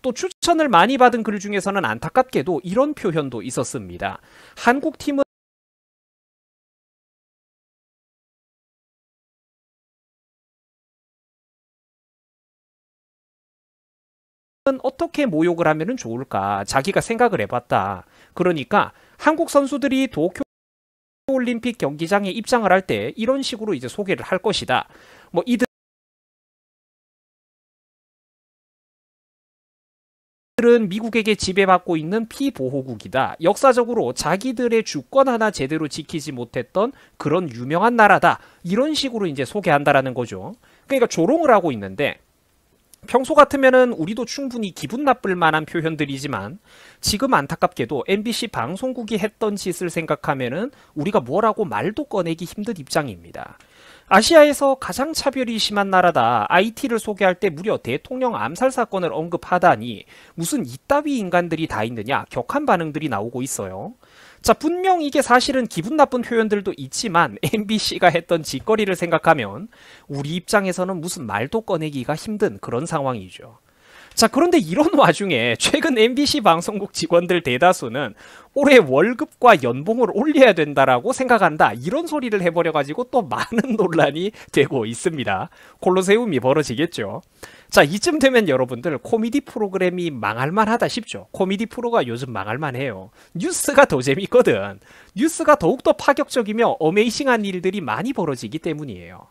또 추천을 많이 받은 글 중에서는 안타깝게도 이런 표현도 있었습니다. 한국팀은 어떻게 모욕을 하면 좋을까 자기가 생각을 해봤다. 그러니까 한국 선수들이 도쿄올림픽 경기장에 입장을 할 때 이런 식으로 이제 소개를 할 것이다. 뭐 이들은 미국에게 지배받고 있는 피보호국이다. 역사적으로 자기들의 주권 하나 제대로 지키지 못했던 그런 유명한 나라다. 이런 식으로 이제 소개한다라는 거죠. 그러니까 조롱을 하고 있는데 평소 같으면은 우리도 충분히 기분 나쁠 만한 표현들이지만 지금 안타깝게도 MBC 방송국이 했던 짓을 생각하면은 우리가 뭐라고 말도 꺼내기 힘든 입장입니다. 아시아에서 가장 차별이 심한 나라다. IT를 소개할 때 무려 대통령 암살 사건을 언급하다니 무슨 이따위 인간들이 다 있느냐 격한 반응들이 나오고 있어요. 자, 분명 이게 사실은 기분 나쁜 표현들도 있지만 MBC가 했던 짓거리를 생각하면 우리 입장에서는 무슨 말도 꺼내기가 힘든 그런 상황이죠. 자, 그런데 이런 와중에 최근 MBC 방송국 직원들 대다수는 올해 월급과 연봉을 올려야 된다라고 생각한다. 이런 소리를 해버려가지고 또 많은 논란이 되고 있습니다. 콜로세움이 벌어지겠죠. 자, 이쯤 되면 여러분들 코미디 프로그램이 망할만 하다 싶죠. 코미디 프로가 요즘 망할만 해요. 뉴스가 더 재밌거든. 뉴스가 더욱더 파격적이며 어메이싱한 일들이 많이 벌어지기 때문이에요.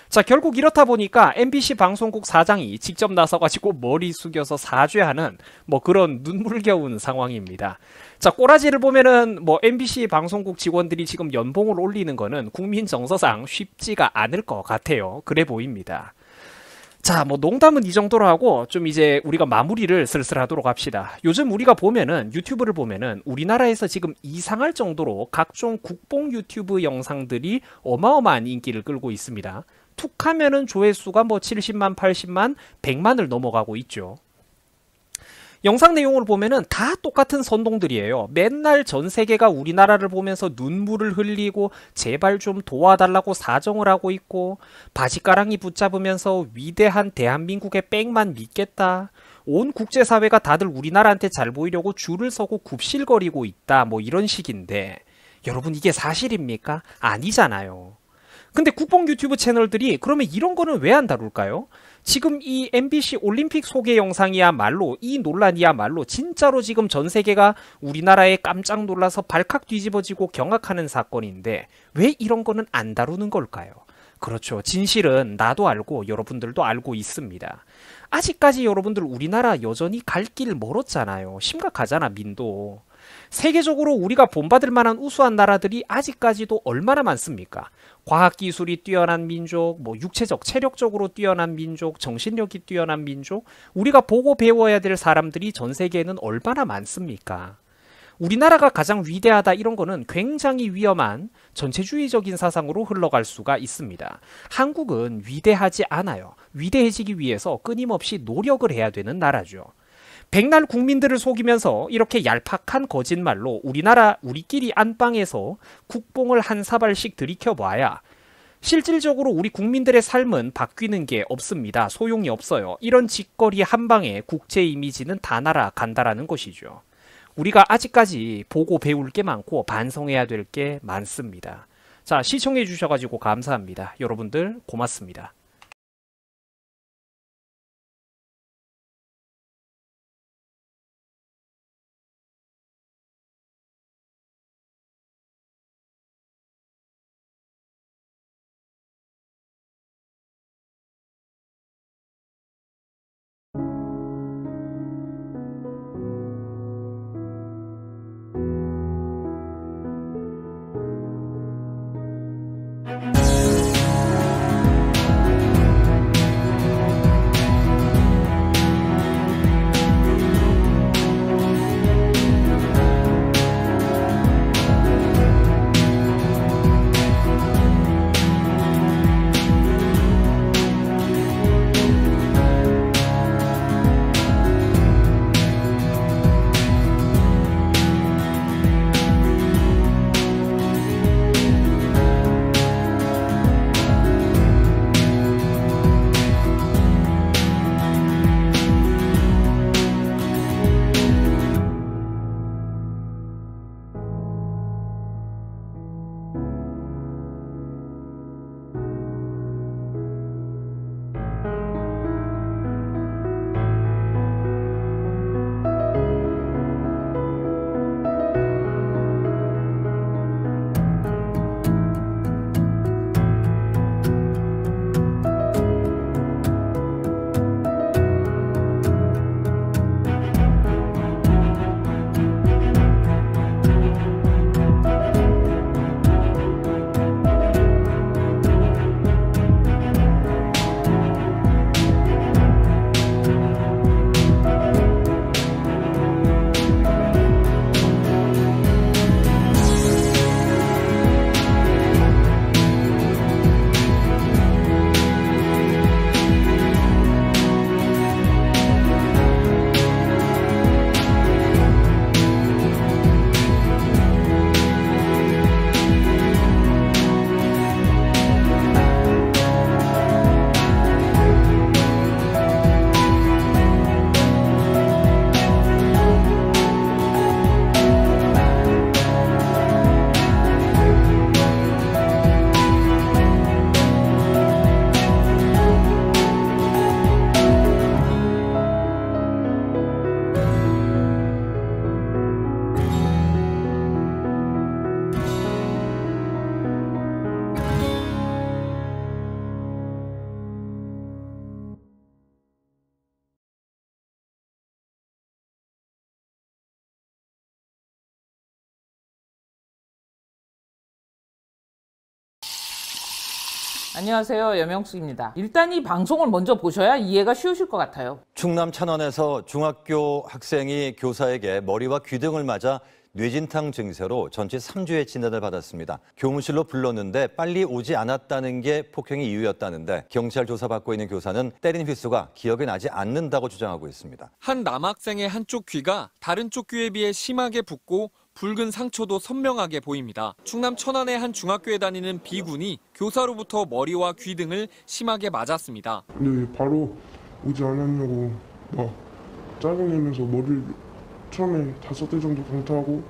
자, 결국 이렇다 보니까 MBC 방송국 사장이 직접 나서가지고 머리 숙여서 사죄하는 뭐 그런 눈물겨운 상황입니다. 자, 꼬라지를 보면은 뭐 MBC 방송국 직원들이 지금 연봉을 올리는 거는 국민 정서상 쉽지가 않을 것 같아요. 그래 보입니다. 자, 뭐 농담은 이 정도로 하고 좀 이제 우리가 마무리를 슬슬 하도록 합시다. 요즘 우리가 보면은 유튜브를 보면은 우리나라에서 지금 이상할 정도로 각종 국뽕 유튜브 영상들이 어마어마한 인기를 끌고 있습니다. 툭 하면은 조회수가 뭐 70만, 80만, 100만을 넘어가고 있죠. 영상 내용을 보면은 다 똑같은 선동들이에요. 맨날 전 세계가 우리나라를 보면서 눈물을 흘리고 제발 좀 도와달라고 사정을 하고 있고 바지가랑이 붙잡으면서 위대한 대한민국의 백만 믿겠다. 온 국제사회가 다들 우리나라한테 잘 보이려고 줄을 서고 굽실거리고 있다. 뭐 이런 식인데 여러분 이게 사실입니까? 아니잖아요. 근데 국뽕 유튜브 채널들이 그러면 이런 거는 왜 안 다룰까요? 지금 이 MBC 올림픽 소개 영상이야말로 이 논란이야말로 진짜로 지금 전 세계가 우리나라에 깜짝 놀라서 발칵 뒤집어지고 경악하는 사건인데 왜 이런 거는 안 다루는 걸까요? 그렇죠. 진실은 나도 알고 여러분들도 알고 있습니다. 아직까지 여러분들 우리나라 여전히 갈 길 멀었잖아요. 심각하잖아, 민도. 세계적으로 우리가 본받을 만한 우수한 나라들이 아직까지도 얼마나 많습니까? 과학기술이 뛰어난 민족, 뭐 육체적, 체력적으로 뛰어난 민족, 정신력이 뛰어난 민족, 우리가 보고 배워야 될 사람들이 전 세계에는 얼마나 많습니까? 우리나라가 가장 위대하다 이런 거는 굉장히 위험한 전체주의적인 사상으로 흘러갈 수가 있습니다. 한국은 위대하지 않아요. 위대해지기 위해서 끊임없이 노력을 해야 되는 나라죠. 백날 국민들을 속이면서 이렇게 얄팍한 거짓말로 우리끼리 안방에서 국뽕을 한 사발씩 들이켜봐야 실질적으로 우리 국민들의 삶은 바뀌는 게 없습니다. 소용이 없어요. 이런 짓거리 한 방에 국제 이미지는 다 날아간다라는 것이죠. 우리가 아직까지 보고 배울 게 많고 반성해야 될 게 많습니다. 자, 시청해 주셔가지고 감사합니다. 여러분들 고맙습니다. 안녕하세요. 여명숙입니다. 일단 이 방송을 먼저 보셔야 이해가 쉬우실 것 같아요. 충남 천안에서 중학교 학생이 교사에게 머리와 귀 등을 맞아 뇌진탕 증세로 전치 3주의 진단을 받았습니다. 교무실로 불렀는데 빨리 오지 않았다는 게 폭행의 이유였다는데 경찰 조사받고 있는 교사는 때린 휘수가 기억에 나지 않는다고 주장하고 있습니다. 한 남학생의 한쪽 귀가 다른 쪽 귀에 비해 심하게 붓고 붉은 상처도 선명하게 보입니다. 충남 천안의 한 중학교에 다니는 B군이 교사로부터 머리와 귀 등을 심하게 맞았습니다. 근데 왜 바로 오지 않았냐고 막 짜증내면서 머리를 처음에 5대 정도 강타하고.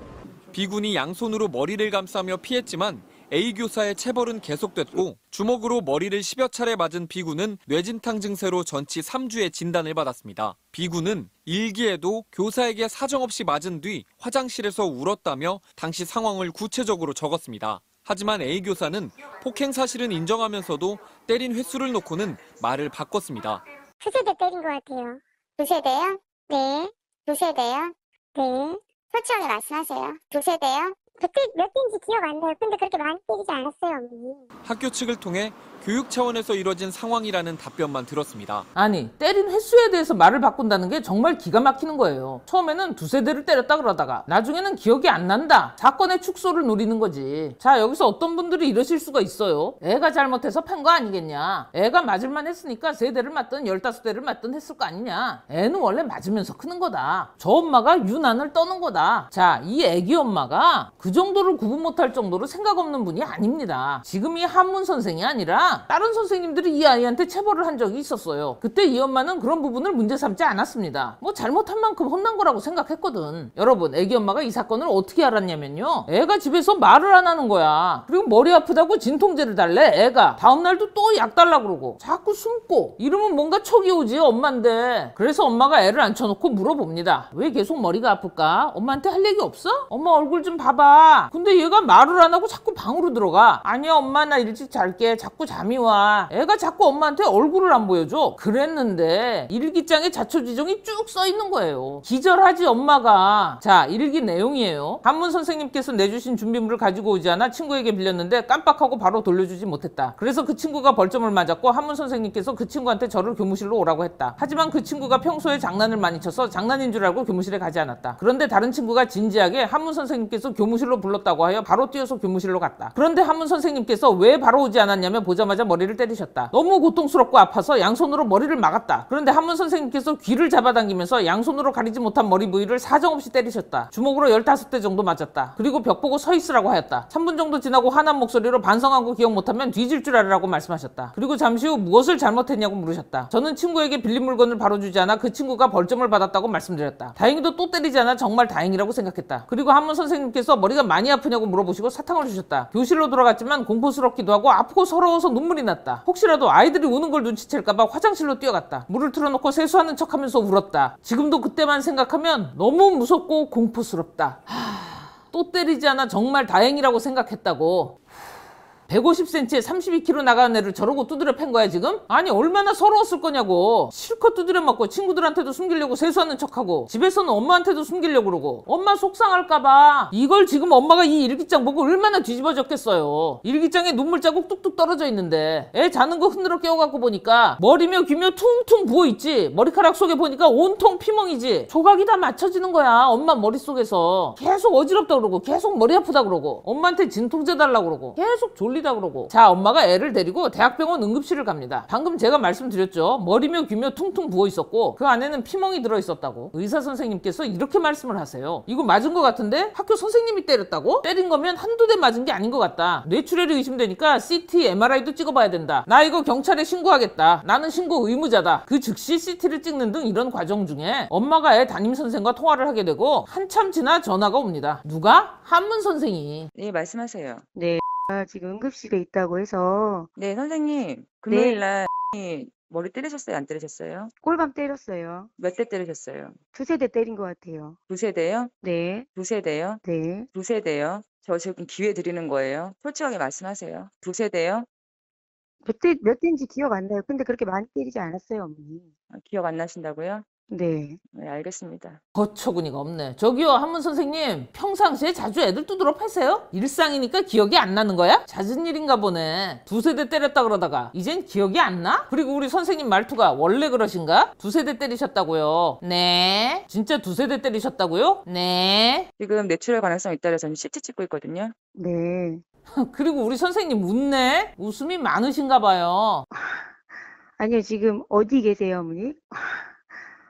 B군이 양손으로 머리를 감싸며 피했지만 A 교사의 체벌은 계속됐고 주먹으로 머리를 10여 차례 맞은 B군은 뇌진탕 증세로 전치 3주의 진단을 받았습니다. B군은 일기에도 교사에게 사정없이 맞은 뒤 화장실에서 울었다며 당시 상황을 구체적으로 적었습니다. 하지만 A 교사는 폭행 사실은 인정하면서도 때린 횟수를 놓고는 말을 바꿨습니다. 두세 대 때린 것 같아요. 두세 대요? 네. 두세 대요? 네. 솔직하게 말씀하세요. 두세 대요? 그때 몇 대인지 기억 안 나요. 근데 그렇게 많이 때리지 않았어요, 언니. 학교 측을 통해 교육 차원에서 이뤄진 상황이라는 답변만 들었습니다. 아니, 때린 횟수에 대해서 말을 바꾼다는 게 정말 기가 막히는 거예요. 처음에는 두세 대를 때렸다 그러다가 나중에는 기억이 안 난다. 사건의 축소를 노리는 거지. 자, 여기서 어떤 분들이 이러실 수가 있어요. 애가 잘못해서 팬 거 아니겠냐. 애가 맞을만 했으니까 3대를 맞든 15대를 맞든 했을 거 아니냐. 애는 원래 맞으면서 크는 거다. 저 엄마가 유난을 떠는 거다. 자, 이 애기 엄마가 그 정도를 구분 못할 정도로 생각 없는 분이 아닙니다. 지금 이 한문 선생이 아니라 다른 선생님들이 이 아이한테 체벌을 한 적이 있었어요. 그때 이 엄마는 그런 부분을 문제 삼지 않았습니다. 뭐 잘못한 만큼 혼난 거라고 생각했거든. 여러분, 애기 엄마가 이 사건을 어떻게 알았냐면요. 애가 집에서 말을 안 하는 거야. 그리고 머리 아프다고 진통제를 달래. 애가 다음날도 또 약 달라고 그러고 자꾸 숨고 이러면 뭔가 촉이 오지. 엄마인데. 그래서 엄마가 애를 앉혀놓고 물어봅니다. 왜 계속 머리가 아플까? 엄마한테 할 얘기 없어? 엄마 얼굴 좀 봐봐. 근데 얘가 말을 안 하고 자꾸 방으로 들어가. 아니야 엄마 나 일찍 잘게. 자꾸 잠이 와. 애가 자꾸 엄마한테 얼굴을 안 보여줘. 그랬는데 일기장에 자초지종이 쭉 써 있는 거예요. 기절하지 엄마가. 자, 일기 내용이에요. 한문 선생님께서 내주신 준비물을 가지고 오지 않아 친구에게 빌렸는데 깜빡하고 바로 돌려주지 못했다. 그래서 그 친구가 벌점을 맞았고 한문 선생님께서 그 친구한테 저를 교무실로 오라고 했다. 하지만 그 친구가 평소에 장난을 많이 쳐서 장난인 줄 알고 교무실에 가지 않았다. 그런데 다른 친구가 진지하게 한문 선생님께서 교무실로 불렀다고 하여 바로 뛰어서 교무실로 갔다. 그런데 한문 선생님께서 왜 바로 오지 않았냐면 보자마자 머리를 때리셨다. 너무 고통스럽고 아파서 양손으로 머리를 막았다. 그런데 한문 선생님께서 귀를 잡아당기면서 양손으로 가리지 못한 머리 부위를 사정없이 때리셨다. 주먹으로 15대 정도 맞았다. 그리고 벽 보고 서 있으라고 하였다. 3분 정도 지나고 화난 목소리로 반성한 거 기억 못하면 뒤질 줄 알으라고 말씀하셨다. 그리고 잠시 후 무엇을 잘못했냐고 물으셨다. 저는 친구에게 빌린 물건을 바로 주지 않아 그 친구가 벌점을 받았다고 말씀드렸다. 다행히도 또 때리지 않아 정말 다행이라고 생각했다. 그리고 한문 선생님께서 머리가 많이 아프냐고 물어보시고 사탕을 주셨다. 교실로 돌아갔지만 공포스럽기도 하고 아프고 서러워서 눈물이 났다. 혹시라도 아이들이 우는 걸 눈치챌까봐 화장실로 뛰어갔다. 물을 틀어놓고 세수하는 척하면서 울었다. 지금도 그때만 생각하면 너무 무섭고 공포스럽다. 또 때리지 않아 정말 다행이라고 생각했다고. 150cm에 32kg 나가는 애를 저러고 두드려 팬 거야 지금? 아니 얼마나 서러웠을 거냐고. 실컷 두드려 맞고 친구들한테도 숨기려고 세수하는 척하고 집에서는 엄마한테도 숨기려고 그러고 엄마 속상할까봐 이걸 지금 엄마가 이 일기장 보고 얼마나 뒤집어졌겠어요. 일기장에 눈물 자국 뚝뚝 떨어져 있는데 애 자는 거 흔들어 깨워갖고 보니까 머리며 귀며 퉁퉁 부어있지. 머리카락 속에 보니까 온통 피멍이지. 조각이 다 맞춰지는 거야 엄마 머릿속에서. 계속 어지럽다 그러고 계속 머리 아프다 그러고 엄마한테 진통제 달라고 그러고 계속 졸리다 그러고. 자, 엄마가 애를 데리고 대학병원 응급실을 갑니다. 방금 제가 말씀드렸죠. 머리며 귀며 퉁퉁 부어 있었고 그 안에는 피멍이 들어 있었다고. 의사 선생님께서 이렇게 말씀을 하세요. 이거 맞은 것 같은데? 학교 선생님이 때렸다고? 때린 거면 한두 대 맞은 게 아닌 것 같다. 뇌출혈이 의심되니까 CT, MRI도 찍어봐야 된다. 나 이거 경찰에 신고하겠다. 나는 신고 의무자다. 그 즉시 CT를 찍는 등 이런 과정 중에 엄마가 애 담임선생과 통화를 하게 되고 한참 지나 전화가 옵니다. 누가? 한문 선생이. 네, 말씀하세요. 네, 지금 응급실에 있다고 해서. 네, 선생님. 네, 금요일 날 머리 때리셨어요? 안 때리셨어요? 꼴밤 때렸어요. 몇 대 때리셨어요? 두세 대 때린 것 같아요. 두세 대요? 네, 두세 대요? 네. 두세 대요? 저 지금 기회 드리는 거예요. 솔직하게 말씀하세요. 두세 대요? 몇 대인지 기억 안 나요. 근데 그렇게 많이 때리지 않았어요, 어머니. 기억 안 나신다고요? 네. 네, 알겠습니다. 거처구니가 없네. 저기요, 한문 선생님, 평상시에 자주 애들 두드러 패세요? 일상이니까 기억이 안 나는 거야? 잦은 일인가 보네. 두세 대 때렸다 그러다가 이젠 기억이 안 나? 그리고 우리 선생님 말투가 원래 그러신가? 두세 대 때리셨다고요? 네. 진짜 두세 대 때리셨다고요? 네. 지금 뇌출혈 가능성 있다 해서 저는 CT 찍고 있거든요. 네. 그리고 우리 선생님 웃네? 웃음이 많으신가 봐요. 아니요, 지금 어디 계세요, 어머니?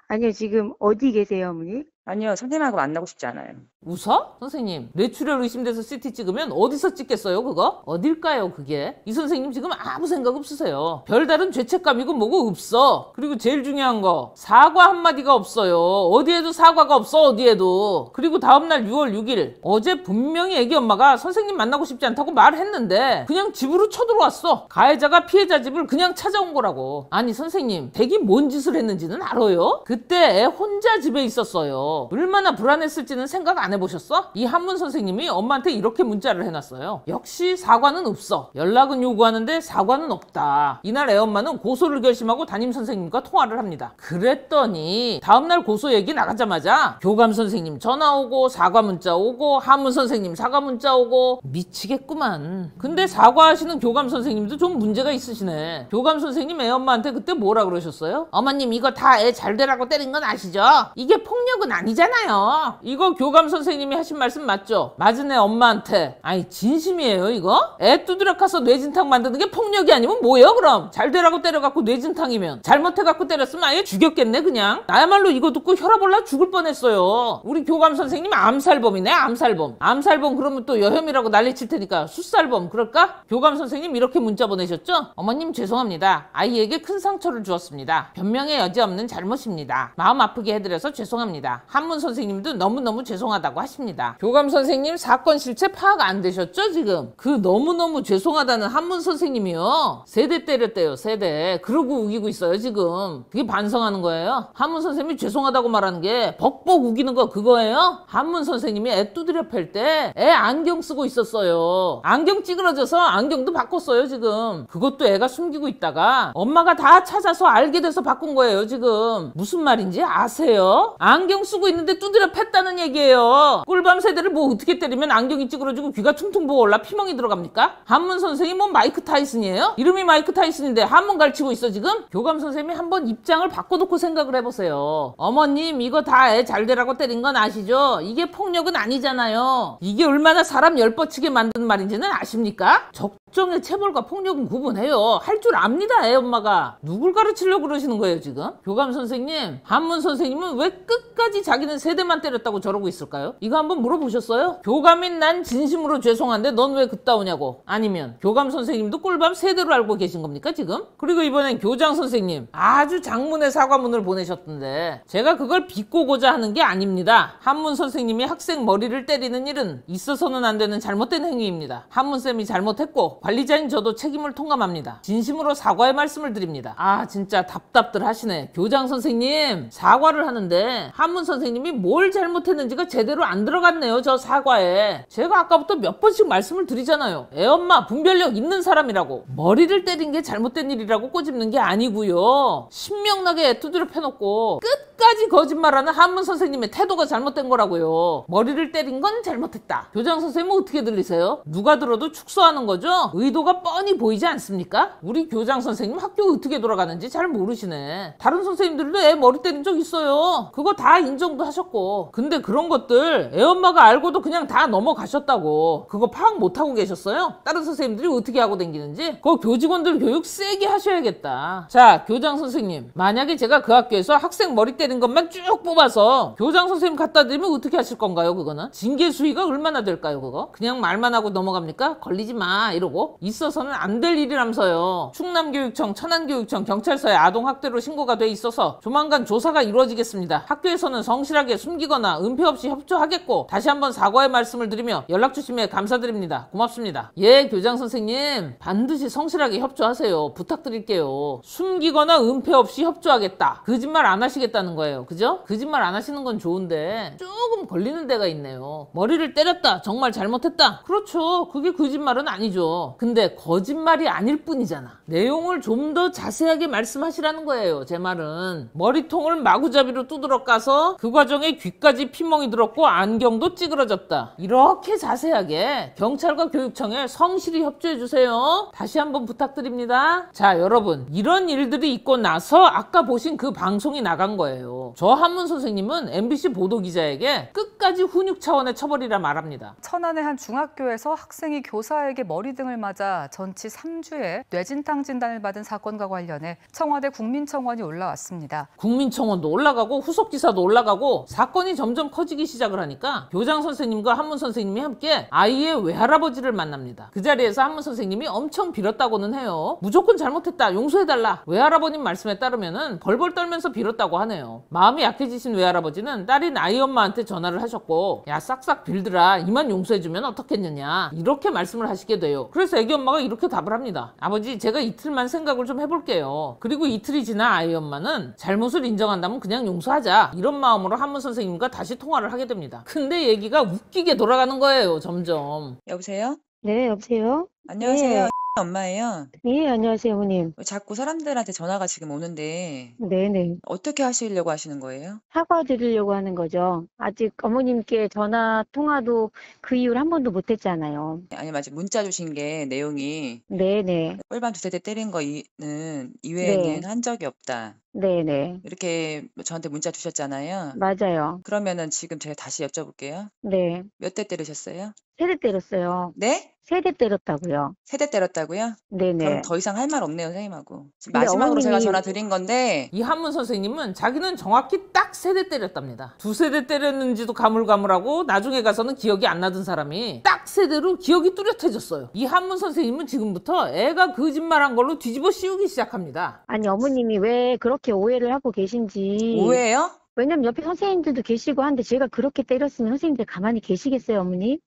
아니요, 지금 어디 계세요, 어머니? 아니요, 선생님하고 만나고 싶지 않아요. 웃어? 선생님, 뇌출혈 의심돼서 CT 찍으면 어디서 찍겠어요, 그거? 어딜까요, 그게? 이 선생님 지금 아무 생각 없으세요. 별다른 죄책감이고 뭐고 없어. 그리고 제일 중요한 거, 사과 한마디가 없어요. 어디에도 사과가 없어, 어디에도. 그리고 다음날 6월 6일, 어제 분명히 애기 엄마가 선생님 만나고 싶지 않다고 말했는데 그냥 집으로 쳐들어왔어. 가해자가 피해자 집을 그냥 찾아온 거라고. 아니, 선생님, 댁이 뭔 짓을 했는지는 알아요? 그때 애 혼자 집에 있었어요. 얼마나 불안했을지는 생각 안 해보셨어? 이 한문 선생님이 엄마한테 이렇게 문자를 해놨어요. 역시 사과는 없어. 연락은 요구하는데 사과는 없다. 이날 애엄마는 고소를 결심하고 담임 선생님과 통화를 합니다. 그랬더니 다음날 고소 얘기 나가자마자 교감 선생님 전화 오고 사과 문자 오고 한문 선생님 사과 문자 오고 미치겠구만. 근데 사과하시는 교감 선생님도 좀 문제가 있으시네. 교감 선생님 애엄마한테 그때 뭐라 그러셨어요? 어머님, 이거 다 애 잘 되라고 때린 건 아시죠? 이게 폭력은 아니잖아요. 이거 교감 선생님이 하신 말씀 맞죠? 맞은 애 엄마한테. 아니, 진심이에요 이거? 애 두드려 까서 뇌진탕 만드는 게 폭력이 아니면 뭐예요 그럼? 잘 되라고 때려갖고 뇌진탕이면. 잘못해갖고 때렸으면 아예 죽였겠네 그냥. 나야말로 이거 듣고 혈압 올라 죽을 뻔했어요. 우리 교감 선생님 암살범이네, 암살범. 암살범 그러면 또 여혐이라고 난리칠 테니까 숫살범 그럴까? 교감 선생님 이렇게 문자 보내셨죠? 어머님 죄송합니다. 아이에게 큰 상처를 주었습니다. 변명의 여지 없는 잘못입니다. 마음 아프게 해드려서 죄송합니다. 한문 선생님도 너무너무 죄송하다고 하십니다. 교감 선생님 사건 실체 파악 안 되셨죠 지금? 그 너무너무 죄송하다는 한문 선생님이요. 세대 때렸대요, 세대. 그러고 우기고 있어요 지금. 그게 반성하는 거예요? 한문 선생님이 죄송하다고 말하는 게 벅벅 우기는 거 그거예요? 한문 선생님이 애 두드려 팰 때 애 안경 쓰고 있었어요. 안경 찌그러져서 안경도 바꿨어요 지금. 그것도 애가 숨기고 있다가 엄마가 다 찾아서 알게 돼서 바꾼 거예요 지금. 무슨 말인지 아세요? 안경 쓰고 있는데 두드려 팼다는 얘기예요. 꿀밤 세대를 뭐 어떻게 때리면 안경이 찌그러지고 귀가 퉁퉁 부어올라 피멍이 들어갑니까? 한문 선생님 뭐 마이크 타이슨이에요? 이름이 마이크 타이슨인데 한문 가르치고 있어 지금? 교감 선생님이 한번 입장을 바꿔놓고 생각을 해보세요. 어머님, 이거 다 애 잘 되라고 때린 건 아시죠? 이게 폭력은 아니잖아요. 이게 얼마나 사람 열뻗치게 만드는 말인지는 아십니까? 적정의 체벌과 폭력은 구분해요. 할 줄 압니다, 애 엄마가. 누굴 가르치려고 그러시는 거예요 지금? 교감 선생님, 한문 선생님은 왜 끝까지 자기는 세대만 때렸다고 저러고 있을까요? 이거 한번 물어보셨어요? 교감인 난 진심으로 죄송한데 넌 왜 그따오냐고. 아니면 교감 선생님도 꿀밤 세대로 알고 계신 겁니까 지금? 그리고 이번엔 교장 선생님 아주 장문의 사과문을 보내셨던데 제가 그걸 비꼬고자 하는 게 아닙니다. 한문 선생님이 학생 머리를 때리는 일은 있어서는 안 되는 잘못된 행위입니다. 한문쌤이 잘못했고 관리자인 저도 책임을 통감합니다. 진심으로 사과의 말씀을 드립니다. 아, 진짜 답답들 하시네. 교장 선생님 사과를 하는데 한문 선생님이 뭘 잘못했는지가 제대로 안 들어갔네요 저 사과에. 제가 아까부터 몇 번씩 말씀을 드리잖아요. 애엄마 분별력 있는 사람이라고. 머리를 때린 게 잘못된 일이라고 꼬집는 게 아니고요. 신명나게 애 두드려 패놓고 끝까지 거짓말하는 한문 선생님의 태도가 잘못된 거라고요. 머리를 때린 건 잘못했다. 교장 선생님은 어떻게 들리세요? 누가 들어도 축소하는 거죠? 의도가 뻔히 보이지 않습니까? 우리 교장 선생님 학교 어떻게 돌아가는지 잘 모르시네. 다른 선생님들도 애 머리 때린 적 있어요. 그거 다 인정도 하셨고. 근데 그런 것들 애엄마가 알고도 그냥 다 넘어가셨다고. 그거 파악 못하고 계셨어요? 다른 선생님들이 어떻게 하고 다니는지? 그거 교직원들 교육 세게 하셔야겠다. 자, 교장 선생님, 만약에 제가 그 학교에서 학생 머리 때린 것만 쭉 뽑아서 교장 선생님 갖다 드리면 어떻게 하실 건가요? 그거는 징계 수위가 얼마나 될까요? 그거 그냥 말만 하고 넘어갑니까? 걸리지 마 이러고. 있어서는 안 될 일이라면서요. 충남교육청, 천안교육청, 경찰서에 아동학대로 신고가 돼 있어서 조만간 조사가 이루어지겠습니다. 학교에서는 성실하게 숨기거나 은폐 없이 협조하겠고, 다시 한번 사과의 말씀을 드리며 연락 주심에 감사드립니다. 고맙습니다. 예, 교장 선생님 반드시 성실하게 협조하세요. 부탁드릴게요. 숨기거나 은폐 없이 협조하겠다. 거짓말 안 하시겠다는 거예요. 그죠? 거짓말 안 하시는 건 좋은데 조금 걸리는 데가 있네요. 머리를 때렸다. 정말 잘못했다. 그렇죠. 그게 거짓말은 아니죠. 거예요. 근데 거짓말이 아닐 뿐이잖아. 내용을 좀 더 자세하게 말씀하시라는 거예요. 제 말은 머리통을 마구잡이로 두드러 까서 그 과정에 귀까지 피멍이 들었고 안경도 찌그러졌다. 이렇게 자세하게 경찰과 교육청에 성실히 협조해 주세요. 다시 한번 부탁드립니다. 자, 여러분, 이런 일들이 있고 나서 아까 보신 그 방송이 나간 거예요. 저 한문 선생님은 MBC 보도기자에게 끝까지 훈육 차원의 처벌이라 말합니다. 천안의 한 중학교에서 학생이 교사에게 머리 등을 맞아 전치 3주의 뇌진탕 진단을 받은 사건과 관련해 청와대 국민청원이 올라왔습니다. 국민청원도 올라가고 후속기사도 올라가고 사건이 점점 커지기 시작을 하니까 교장 선생님과 한문 선생님이 함께 아이의 외할아버지를 만납니다. 그 자리에서 한문 선생님이 엄청 빌었다고는 해요. 무조건 잘못했다, 용서해달라. 외할아버님 말씀에 따르면은 벌벌 떨면서 빌었다고 하네요. 마음이 약해지신 외할아버지는 딸인 아이 엄마한테 전화를 하셨고, 야, 싹싹 빌드라, 이만 용서해주면 어떻겠느냐, 이렇게 말씀을 하시게 돼요. 그래서 애기 엄마가 이렇게 답을 합니다. 아버지, 제가 이틀만 생각을 좀 해볼게요. 그리고 이틀이 지나 아이 엄마는 잘못을 인정한다면 그냥 용서하자, 이런 마음으로 한문 선생님과 다시 통화를 하게 됩니다. 근데 얘기가 웃기게 돌아가는 거예요, 점점. 여보세요? 네, 여보세요? 안녕하세요. 네. 엄마예요. 예, 안녕하세요, 어머님. 자꾸 사람들한테 전화가 지금 오는데 네네. 어떻게 하시려고 하시는 거예요? 사과드리려고 하는 거죠. 아직 어머님께 전화 통화도 그 이후로 한 번도 못 했잖아요. 아니면 아직 문자 주신 게 내용이 네네. 꿀밤 두세 대 때린 거는 네. 이외에는 한 적이 없다. 네네. 이렇게 저한테 문자 주셨잖아요. 맞아요. 그러면은 지금 제가 다시 여쭤볼게요. 네. 몇 대 때리셨어요? 3대 때렸어요. 네? 3대 때렸다고요. 3대 때렸다고요? 그럼 네네. 더 이상 할 말 없네요, 선생님하고. 지금 근데 마지막으로 제가 어머님이- 전화 드린 건데 이 한문 선생님은 자기는 정확히 딱 3대 때렸답니다. 2세대 때렸는지도 가물가물하고 나중에 가서는 기억이 안 나던 사람이 딱 3대로 기억이 뚜렷해졌어요. 이 한문 선생님은 지금부터 애가 거짓말한 걸로 뒤집어 씌우기 시작합니다. 아니, 어머님이 왜 그렇게 오해를 하고 계신지. 오해예요? 왜냐면 옆에 선생님들도 계시고 한데 제가 그렇게 때렸으면 선생님들 가만히 계시겠어요, 어머니?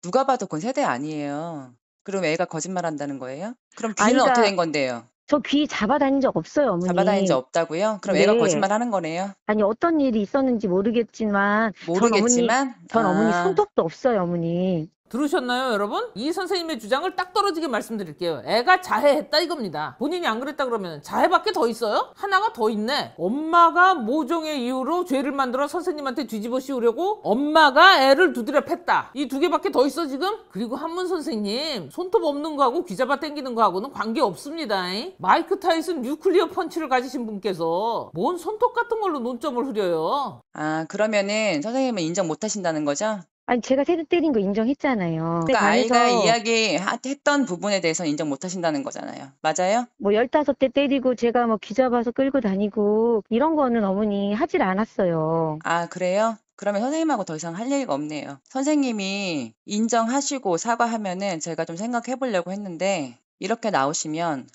누가 봐도 그건 세대 아니에요. 그럼 애가 거짓말한다는 거예요? 그럼 귀는 아이가- 어떻게 된 건데요? 저 귀 잡아다닌 적 없어요, 어머니. 잡아다닌 적 없다고요? 그럼 애가 네. 거짓말하는 거네요? 아니, 어떤 일이 있었는지 모르겠지만 모르겠지만 전 어머니 아, 손톱도 없어요, 어머니. 들으셨나요, 여러분? 이 선생님의 주장을 딱 떨어지게 말씀드릴게요. 애가 자해했다 이겁니다. 본인이 안 그랬다 그러면 자해밖에 더 있어요? 하나가 더 있네. 엄마가 모종의 이유로 죄를 만들어 선생님한테 뒤집어 씌우려고 엄마가 애를 두드려 팼다. 이 2개밖에 더 있어 지금? 그리고 한문 선생님, 손톱 없는 거하고 귀 잡아 당기는 거하고는 관계 없습니다. 마이크 타이슨 뉴클리어 펀치를 가지신 분께서 뭔 손톱 같은 걸로 논점을 흐려요. 아, 그러면은 선생님은 인정 못 하신다는 거죠? 아니, 제가 3대 때린 거 인정했잖아요. 그러니까 아이가 방에서 이야기했던 부분에 대해서 인정 못 하신다는 거잖아요. 맞아요? 뭐 15대 때리고 제가 뭐 귀 잡아서 끌고 다니고 이런 거는 어머니 하질 않았어요. 아, 그래요? 그러면 선생님하고 더 이상 할 얘기가 없네요. 선생님이 인정하시고 사과하면은 제가 좀 생각해 보려고 했는데 이렇게 나오시면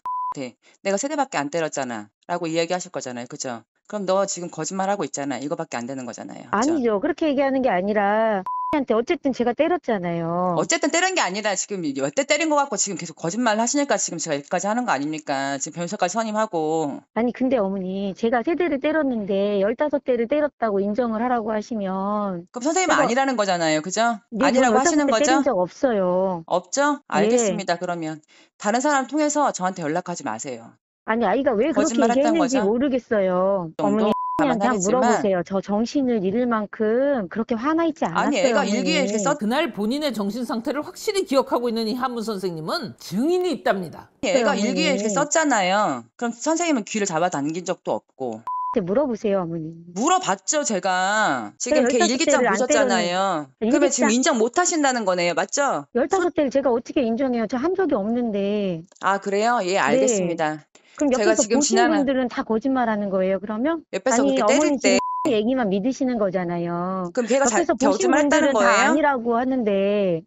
내가 3대밖에 안 때렸잖아 라고 이야기하실 거잖아요. 그죠? 그럼 너 지금 거짓말하고 있잖아. 이거밖에 안 되는 거잖아요. 그죠? 아니죠. 그렇게 얘기하는 게 아니라 한테 어쨌든 제가 때렸잖아요. 어쨌든 때린 게 아니라 지금 몇 대 때린 것 같고 지금 계속 거짓말 하시니까 지금 제가 여기까지 하는 거 아닙니까? 지금 변호사까지 선임하고. 아니, 근데 어머니, 제가 3대를 때렸는데 15대를 때렸다고 인정을 하라고 하시면 그럼 선생님은 제가- 아니라는 거잖아요. 그죠? 네, 저 아니라고 하시는 15대 거죠? 때린 적 없어요. 없죠? 알겠습니다. 그러면 다른 사람 통해서 저한테 연락하지 마세요. 아니, 아이가 왜 그렇게 거짓말했던 얘기했는지 거죠? 모르겠어요. 정도 어머니, 그냥 감안하겠지만 물어보세요. 저 정신을 잃을 만큼 그렇게 화나 있지 않았어요. 아니 애가 어머니. 일기에 이렇게 썼 그날 본인의 정신 상태를 확실히 기억하고 있는 이 한문 선생님은 증인이 있답니다. 애가 어머니. 일기에 이렇게 썼잖아요. 그럼 선생님은 귀를 잡아당긴 적도 없고 물어보세요, 어머니. 물어봤죠 제가. 지금 네, 걔 15 일기장 대를 안 보셨잖아요. 때렸는데. 그러면 지금 일기장- 인정 못 하신다는 거네요. 맞죠? 15대를 제가 어떻게 인정해요? 저 한 적이 없는데. 아 그래요? 예 알겠습니다. 그럼 제가 옆에서 지금 보시는 지나간- 분들은 다 거짓말하는 거예요, 그러면? 옆에서 아니, 그렇게 때릴 어머니 때 지금 얘기만 믿으시는 거잖아요. 그럼 걔가 옆에서 보신 거짓말 했다는 분들은 다 거예요? 아니라고 하는데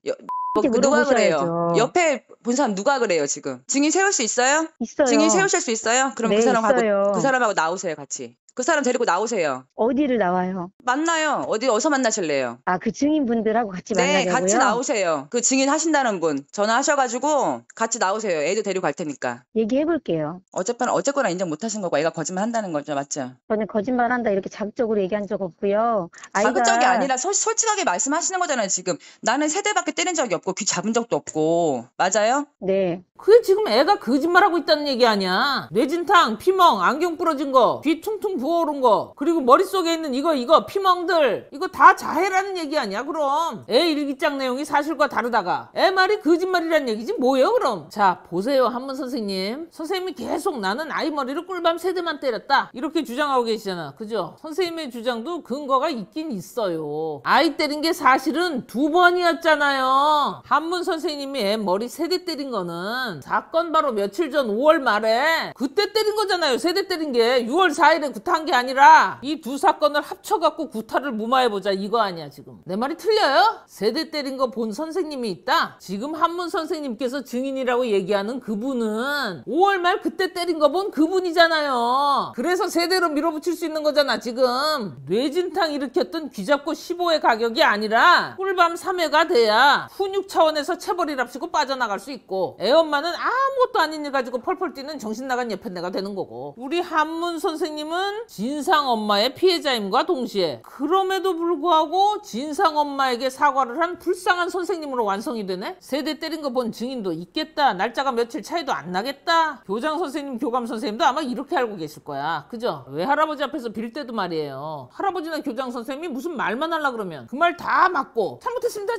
뭐, 누가 그래요? 물어보셔야죠. 옆에 본 사람 누가 그래요 지금? 증인 세울 수 있어요? 있어요. 증인 세우실 수 있어요? 그럼 네, 그 사람하고 있어요. 그 사람하고 나오세요 같이. 그 사람 데리고 나오세요. 어디를 나와요? 만나요. 어디서 만나실래요? 아, 그 증인분들하고 같이 네, 만나자고요? 같이 나오세요. 그 증인 하신다는 분 전화하셔가지고 같이 나오세요. 애도 데리고 갈 테니까. 얘기해볼게요. 어쨌거나 인정 못 하신 거고 애가 거짓말 한다는 거죠. 맞죠? 저는 거짓말한다 이렇게 자극적으로 얘기한 적 없고요. 자극적이 아니라 솔직하게 말씀하시는 거잖아요. 지금 나는 세대밖에 때린 적이 없고 귀 잡은 적도 없고. 맞아요? 네. 그게 지금 애가 거짓말하고 있다는 얘기 아니야. 뇌진탕, 피멍, 안경 부러진 거, 귀 퉁퉁 부어오른 거, 그리고 머릿속에 있는 이거 피멍들, 이거 다 자해라는 얘기 아니야 그럼. 애 일기장 내용이 사실과 다르다가 애 말이 거짓말이란 얘기지 뭐예요 그럼. 자 보세요 한문 선생님. 선생님이 계속 나는 아이 머리를 꿀밤 3대만 때렸다 이렇게 주장하고 계시잖아. 그죠? 선생님의 주장도 근거가 있긴 있어요. 아이 때린 게 사실은 2번이었잖아요. 한문 선생님이 애 머리 3대 때린 거는 사건 바로 며칠 전 5월 말에 그때 때린 거잖아요. 3대 때린 게 6월 4일에 구타한 게 아니라 이 두 사건을 합쳐갖고 구타를 무마해보자 이거 아니야 지금. 내 말이 틀려요? 3대 때린 거 본 선생님이 있다? 지금 한문 선생님께서 증인이라고 얘기하는 그분은 5월 말 그때 때린 거 본 그분이잖아요. 그래서 3대로 밀어붙일 수 있는 거잖아 지금. 뇌진탕 일으켰던 귀잡고 15회 가격이 아니라 꿀밤 3회가 돼야 훈육 차원에서 체벌이랍시고 빠져나갈 수 있고 애 엄마는 아무것도 아닌 일 가지고 펄펄 뛰는 정신 나간 예편내가 되는 거고, 우리 한문 선생님은 진상 엄마의 피해자임과 동시에 그럼에도 불구하고 진상 엄마에게 사과를 한 불쌍한 선생님으로 완성이 되네. 3대 때린 거 본 증인도 있겠다. 날짜가 며칠 차이도 안 나겠다. 교장 선생님, 교감 선생님도 아마 이렇게 알고 계실 거야. 그죠? 왜 할아버지 앞에서 빌 때도 말이에요. 할아버지나 교장 선생님이 무슨 말만 하려 그러면 그 말 다 맞고 잘못했습니다.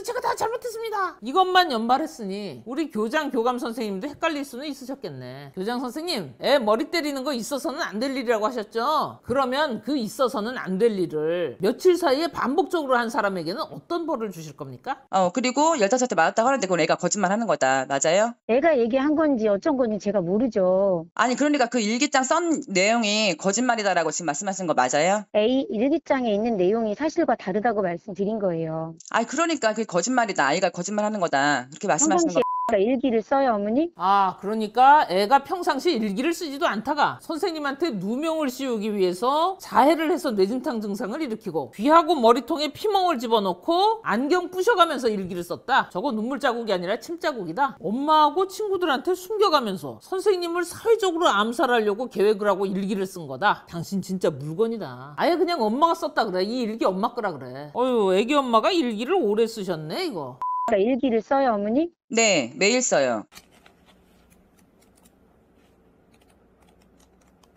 제가 다 잘못했습니다. 이것만 연발했으니 우리 교장, 교감 선생님도 헷갈릴 수는 있으셨겠네. 교장 선생님, 애 머리 때리는 거 있어서는 안 될 일이라고 하셨죠? 그러면 그 있어서는 안 될 일을 며칠 사이에 반복적으로 한 사람에게는 어떤 벌을 주실 겁니까? 그리고 15대 맞았다고 하는데 그건 애가 거짓말 하는 거다. 맞아요? 애가 얘기한 건지 어쩐 건지 제가 모르죠. 아니 그러니까 그 일기장 쓴 내용이 거짓말이다라고 지금 말씀하신 거 맞아요? A 일기장에 있는 내용이 사실과 다르다고 말씀드린 거예요. 아니 그러니까 그게 거짓말이다. 아이가 거짓말하는 거다. 그렇게 말씀하시는 거. 일기를 써요, 어머니? 아, 그러니까 애가 평상시 일기를 쓰지도 않다가 선생님한테 누명을 씌우기 위해서 자해를 해서 뇌진탕 증상을 일으키고 귀하고 머리통에 피멍을 집어넣고 안경 부셔가면서 일기를 썼다. 저거 눈물 자국이 아니라 침 자국이다. 엄마하고 친구들한테 숨겨가면서 선생님을 사회적으로 암살하려고 계획을 하고 일기를 쓴 거다. 당신 진짜 물건이다. 아예 그냥 엄마가 썼다 그래. 이 일기 엄마 거라 그래. 어휴, 애기 엄마가 일기를 오래 쓰셨네 이거. 일기를 써요, 어머니? 네, 매일 써요.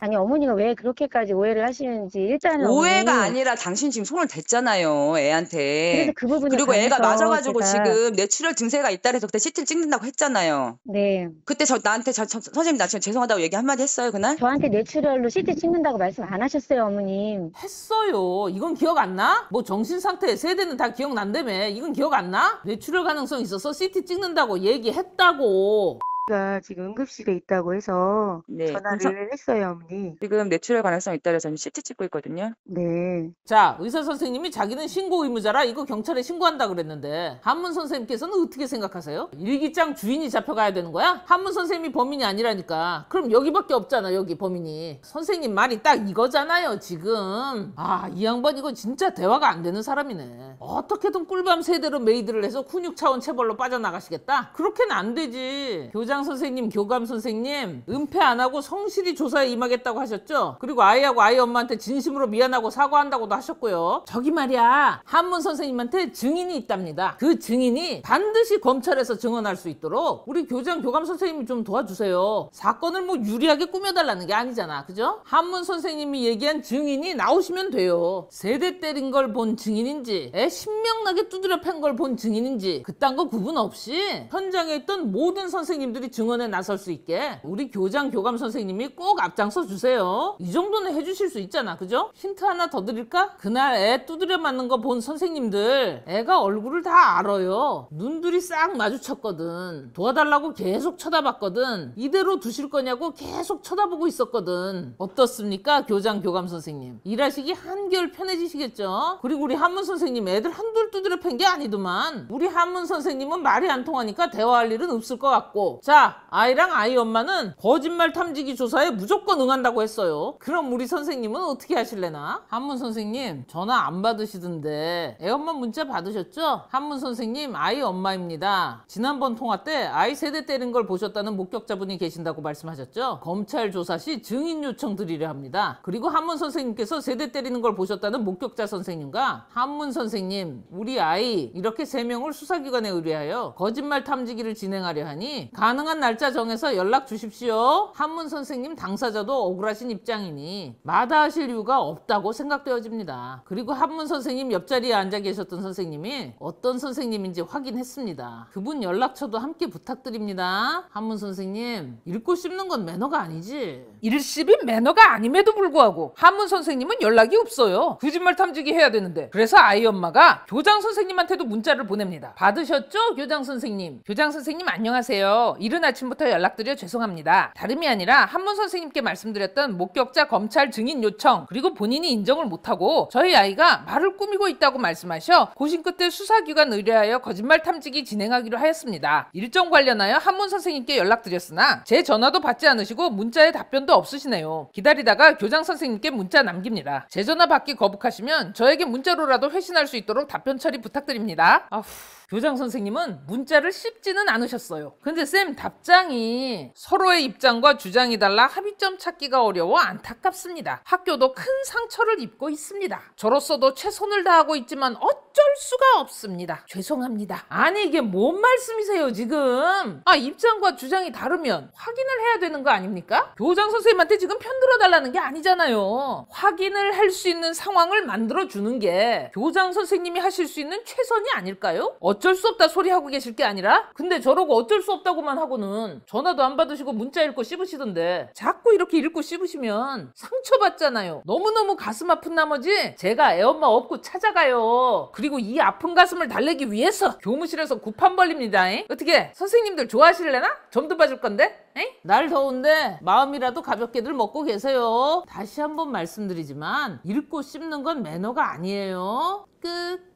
아니, 어머니가 왜 그렇게까지 오해를 하시는지 일단은 오해가 어머니, 아니라 당신 지금 손을 댔잖아요, 애한테. 그래서 그 부분을 그리고 애가 관해서 맞아가지고 제가- 지금 뇌출혈 증세가 있다 해서 그때 CT를 찍는다고 했잖아요. 네. 그때 나한테 선생님 나 지금 죄송하다고 얘기 한마디 했어요, 그날? 저한테 뇌출혈로 CT 찍는다고 말씀 안 하셨어요, 어머님. 했어요. 이건 기억 안 나? 뭐 정신상태 세대는 다 기억난다며. 이건 기억 안 나? 뇌출혈 가능성 있어서 CT 찍는다고 얘기했다고. 제가 지금 응급실에 있다고 해서 네, 전화를 했어요, 어머니. 지금 뇌출혈 가능성 있다 해서 CT 찍고 있거든요. 네. 자, 의사 선생님이 자기는 신고 의무자라 이거 경찰에 신고한다 그랬는데 한문 선생님께서는 어떻게 생각하세요? 일기장 주인이 잡혀가야 되는 거야? 한문 선생님이 범인이 아니라니까. 그럼 여기밖에 없잖아, 여기 범인이. 선생님 말이 딱 이거잖아요, 지금. 아, 이 양반 이거 진짜 대화가 안 되는 사람이네. 어떻게든 꿀밤 3대로 메이드를 해서 훈육 차원 체벌로 빠져나가시겠다? 그렇게는 안 되지. 교장 선생님, 교감 선생님, 은폐 안 하고 성실히 조사에 임하겠다고 하셨죠? 그리고 아이하고 아이 엄마한테 진심으로 미안하고 사과한다고도 하셨고요. 저기 말이야, 한문 선생님한테 증인이 있답니다. 그 증인이 반드시 검찰에서 증언할 수 있도록 우리 교장, 교감 선생님이 좀 도와주세요. 사건을 뭐 유리하게 꾸며달라는 게 아니잖아, 그죠? 한문 선생님이 얘기한 증인이 나오시면 돼요. 3대 때린 걸 본 증인인지, 애 신명나게 두드려 팬 걸 본 증인인지 그딴 거 구분 없이 현장에 있던 모든 선생님들이 증언에 나설 수 있게 우리 교장, 교감 선생님이 꼭 앞장서 주세요. 이 정도는 해주실 수 있잖아, 그죠? 힌트 하나 더 드릴까? 그날 애 두드려 맞는 거 본 선생님들 애가 얼굴을 다 알아요. 눈들이 싹 마주쳤거든. 도와달라고 계속 쳐다봤거든. 이대로 두실 거냐고 계속 쳐다보고 있었거든. 어떻습니까, 교장, 교감 선생님? 일하시기 한결 편해지시겠죠? 그리고 우리 한문 선생님 애들 한둘 두드려 팬 게 아니더만. 우리 한문 선생님은 말이 안 통하니까 대화할 일은 없을 것 같고. 자, 자, 아이랑 아이 엄마는 거짓말 탐지기 조사에 무조건 응한다고 했어요. 그럼 우리 선생님은 어떻게 하실래나? 한문 선생님 전화 안 받으시던데 애엄마 문자 받으셨죠? 한문 선생님 아이 엄마입니다. 지난번 통화 때 아이 세대 때린 걸 보셨다는 목격자분이 계신다고 말씀하셨죠? 검찰 조사 시 증인 요청 드리려 합니다. 그리고 한문 선생님께서 세대 때리는 걸 보셨다는 목격자 선생님과 한문 선생님 우리 아이 이렇게 3명을 수사기관에 의뢰하여 거짓말 탐지기를 진행하려 하니 가능한 날짜 정해서 연락 주십시오. 한문 선생님 당사자도 억울하신 입장이니 마다하실 이유가 없다고 생각되어집니다. 그리고 한문 선생님 옆자리에 앉아 계셨던 선생님이 어떤 선생님인지 확인했습니다. 그분 연락처도 함께 부탁드립니다. 한문 선생님 읽고 씹는 건 매너가 아니지. 일십이 매너가 아님에도 불구하고 한문 선생님은 연락이 없어요. 거짓말 탐지기 해야 되는데. 그래서 아이 엄마가 교장 선생님한테도 문자를 보냅니다. 받으셨죠? 교장 선생님. 교장 선생님 안녕하세요. 이른 아침부터 연락드려 죄송합니다. 다름이 아니라 한문 선생님께 말씀드렸던 목격자 검찰 증인 요청 그리고 본인이 인정을 못하고 저희 아이가 말을 꾸미고 있다고 말씀하셔 고심 끝에 수사기관 의뢰하여 거짓말 탐지기 진행하기로 하였습니다. 일정 관련하여 한문 선생님께 연락드렸으나 제 전화도 받지 않으시고 문자에 답변도 없으시네요. 기다리다가 교장 선생님께 문자 남깁니다. 제 전화 받기 거북하시면 저에게 문자로라도 회신할 수 있도록 답변 처리 부탁드립니다. 아휴, 교장 선생님은 문자를 씹지는 않으셨어요. 근데 쌤 답장이 서로의 입장과 주장이 달라 합의점 찾기가 어려워 안타깝습니다. 학교도 큰 상처를 입고 있습니다. 저로서도 최선을 다하고 있지만 어쩔 수가 없습니다. 죄송합니다. 아니 이게 뭔 말씀이세요 지금? 입장과 주장이 다르면 확인을 해야 되는 거 아닙니까? 교장 선생님한테 지금 편들어 달라는 게 아니잖아요. 확인을 할 수 있는 상황을 만들어 주는 게 교장 선생님이 하실 수 있는 최선이 아닐까요? 어쩔 수 없다 소리 하고 계실 게 아니라 근데 저러고 어쩔 수 없다고만 하고는 전화도 안 받으시고 문자 읽고 씹으시던데 자꾸 이렇게 읽고 씹으시면 상처받잖아요. 너무너무 가슴 아픈 나머지 제가 애엄마 업고 찾아가요. 그리고 이 아픈 가슴을 달래기 위해서 교무실에서 구판 벌립니다. 어떻게 선생님들 좋아하실래나? 점도 봐줄 건데? 날 더운데 마음이라도 가볍게들 먹고 계세요. 다시 한번 말씀드리지만 읽고 씹는 건 매너가 아니에요. 끝.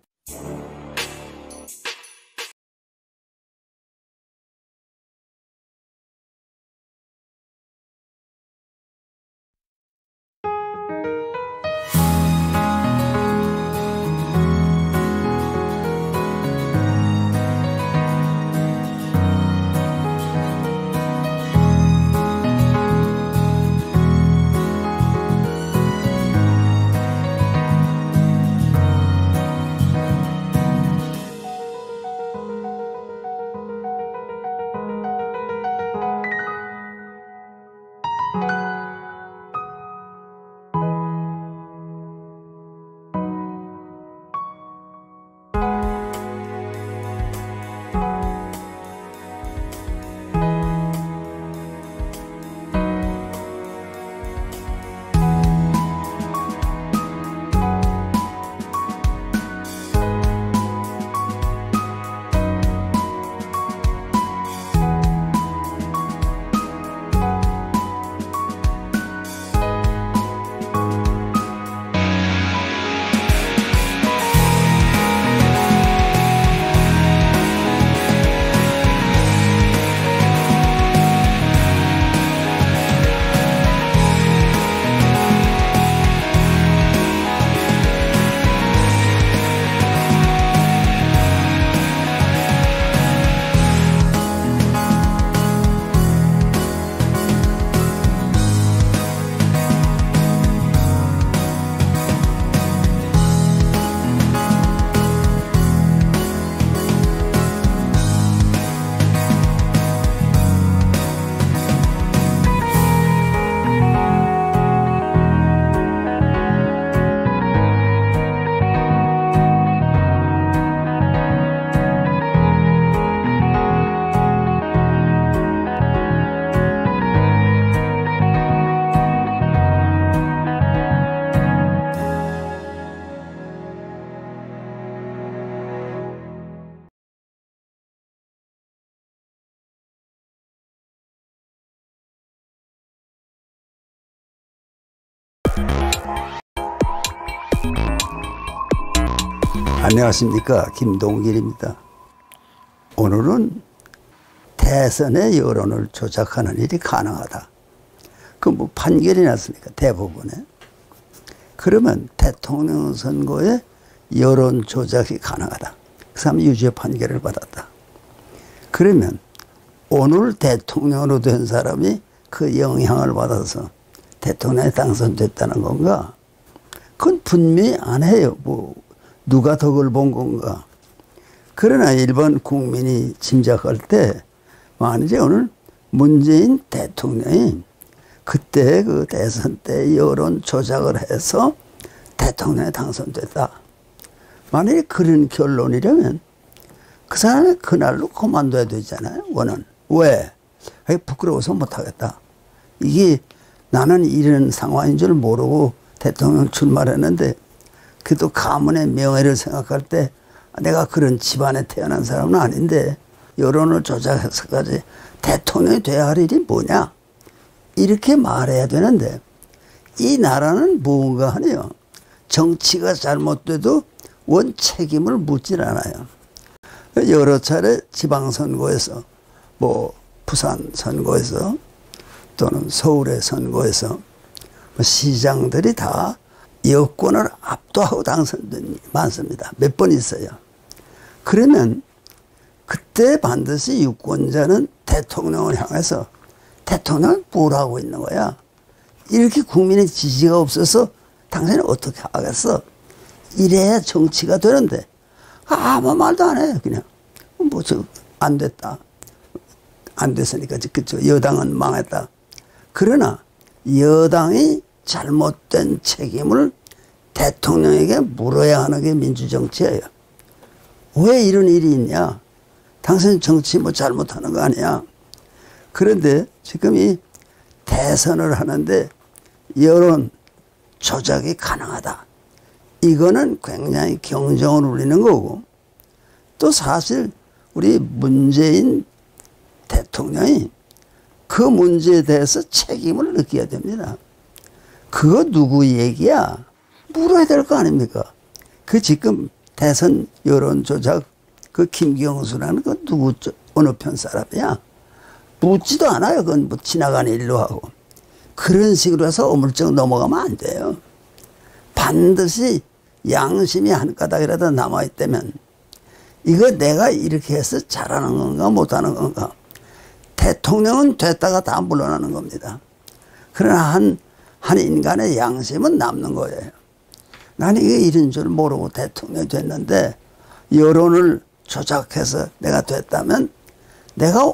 안녕하십니까, 김동길입니다. 오늘은 대선의 여론을 조작하는 일이 가능하다. 그 뭐 판결이 났으니까 대법원에. 그러면 대통령 선거에 여론 조작이 가능하다. 그 사람이 유죄 판결을 받았다. 그러면 오늘 대통령으로 된 사람이 그 영향을 받아서 대통령에 당선됐다는 건가? 그건 분명히 안 해요. 뭐 누가 덕을 본 건가? 그러나 일반 국민이 짐작할 때 만약에 오늘 문재인 대통령이 그때 그 대선 때 여론 조작을 해서 대통령에 당선됐다. 만약에 그런 결론이라면 그 사람이 그날로 그만둬야 되잖아요. 원은. 왜? 부끄러워서 못하겠다. 이게 나는 이런 상황인 줄 모르고 대통령 출마를 했는데 그래도 가문의 명예를 생각할 때 내가 그런 집안에 태어난 사람은 아닌데 여론을 조작해서까지 대통령이 돼야 할 일이 뭐냐? 이렇게 말해야 되는데 이 나라는 뭔가 하네요. 정치가 잘못돼도 원 책임을 묻질 않아요. 여러 차례 지방선거에서 뭐 부산 선거에서 또는 서울의 선거에서 시장들이 다 여권을 압도하고 당선된 일이 많습니다. 몇 번 있어요. 그러면 그때 반드시 유권자는 대통령을 향해서 대통령은 뭘 하고 있는 거야? 이렇게 국민의 지지가 없어서 당신은 어떻게 하겠어? 이래야 정치가 되는데 아무 말도 안 해요. 그냥 뭐 안 됐다. 안 됐으니까 그쵸. 여당은 망했다. 그러나 여당이 잘못된 책임을 대통령에게 물어야 하는 게 민주정치예요. 왜 이런 일이 있냐? 당신 정치 뭐 잘못하는 거 아니야? 그런데 지금 이 대선을 하는데 여론 조작이 가능하다. 이거는 굉장히 경종을 울리는 거고 또 사실 우리 문재인 대통령이 그 문제에 대해서 책임을 느껴야 됩니다. 그거 누구 얘기야? 물어야 될 거 아닙니까? 그 지금 대선 여론 조작 그 김경수라는 그 누구 어느 편 사람이야? 묻지도 않아요. 그건 뭐 지나가는 일로 하고. 그런 식으로 해서 어물쩍 넘어가면 안 돼요. 반드시 양심이 한 가닥이라도 남아있다면 이거 내가 이렇게 해서 잘하는 건가 못하는 건가. 대통령은 됐다가 다 물러나는 겁니다. 그러나 한 인간의 양심은 남는 거예요. 나는 이게 이런 줄 모르고 대통령이 됐는데 여론을 조작해서 내가 됐다면 내가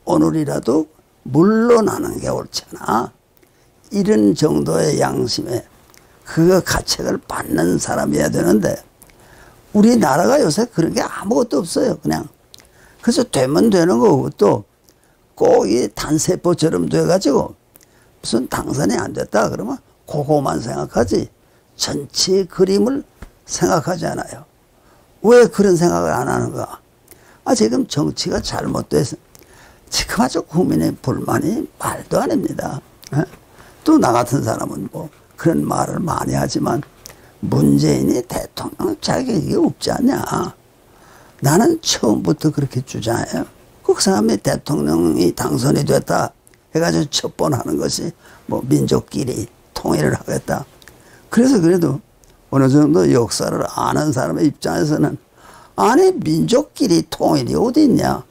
오늘이라도 물러나는 게 옳잖아. 이런 정도의 양심에 그 가책을 받는 사람이어야 되는데 우리나라가 요새 그런 게 아무것도 없어요. 그냥. 그래서 되면 되는 거고 또 꼭 이 단세포처럼 돼가지고 무슨 당선이 안 됐다 그러면 그거만 생각하지 전체 그림을 생각하지 않아요. 왜 그런 생각을 안 하는가? 지금 정치가 잘못돼서 지금 아주 국민의 불만이 말도 아닙니다. 또 나 같은 사람은 뭐 그런 말을 많이 하지만 문재인이 대통령 자격이 없지 않냐. 나는 처음부터 그렇게 주장해요. 그 사람이 대통령이 당선이 됐다 해가지고 첫 번 하는 것이 뭐 민족끼리 통일을 하겠다. 그래서 그래도 어느 정도 역사를 아는 사람의 입장에서는 아니 민족끼리 통일이 어디 있냐.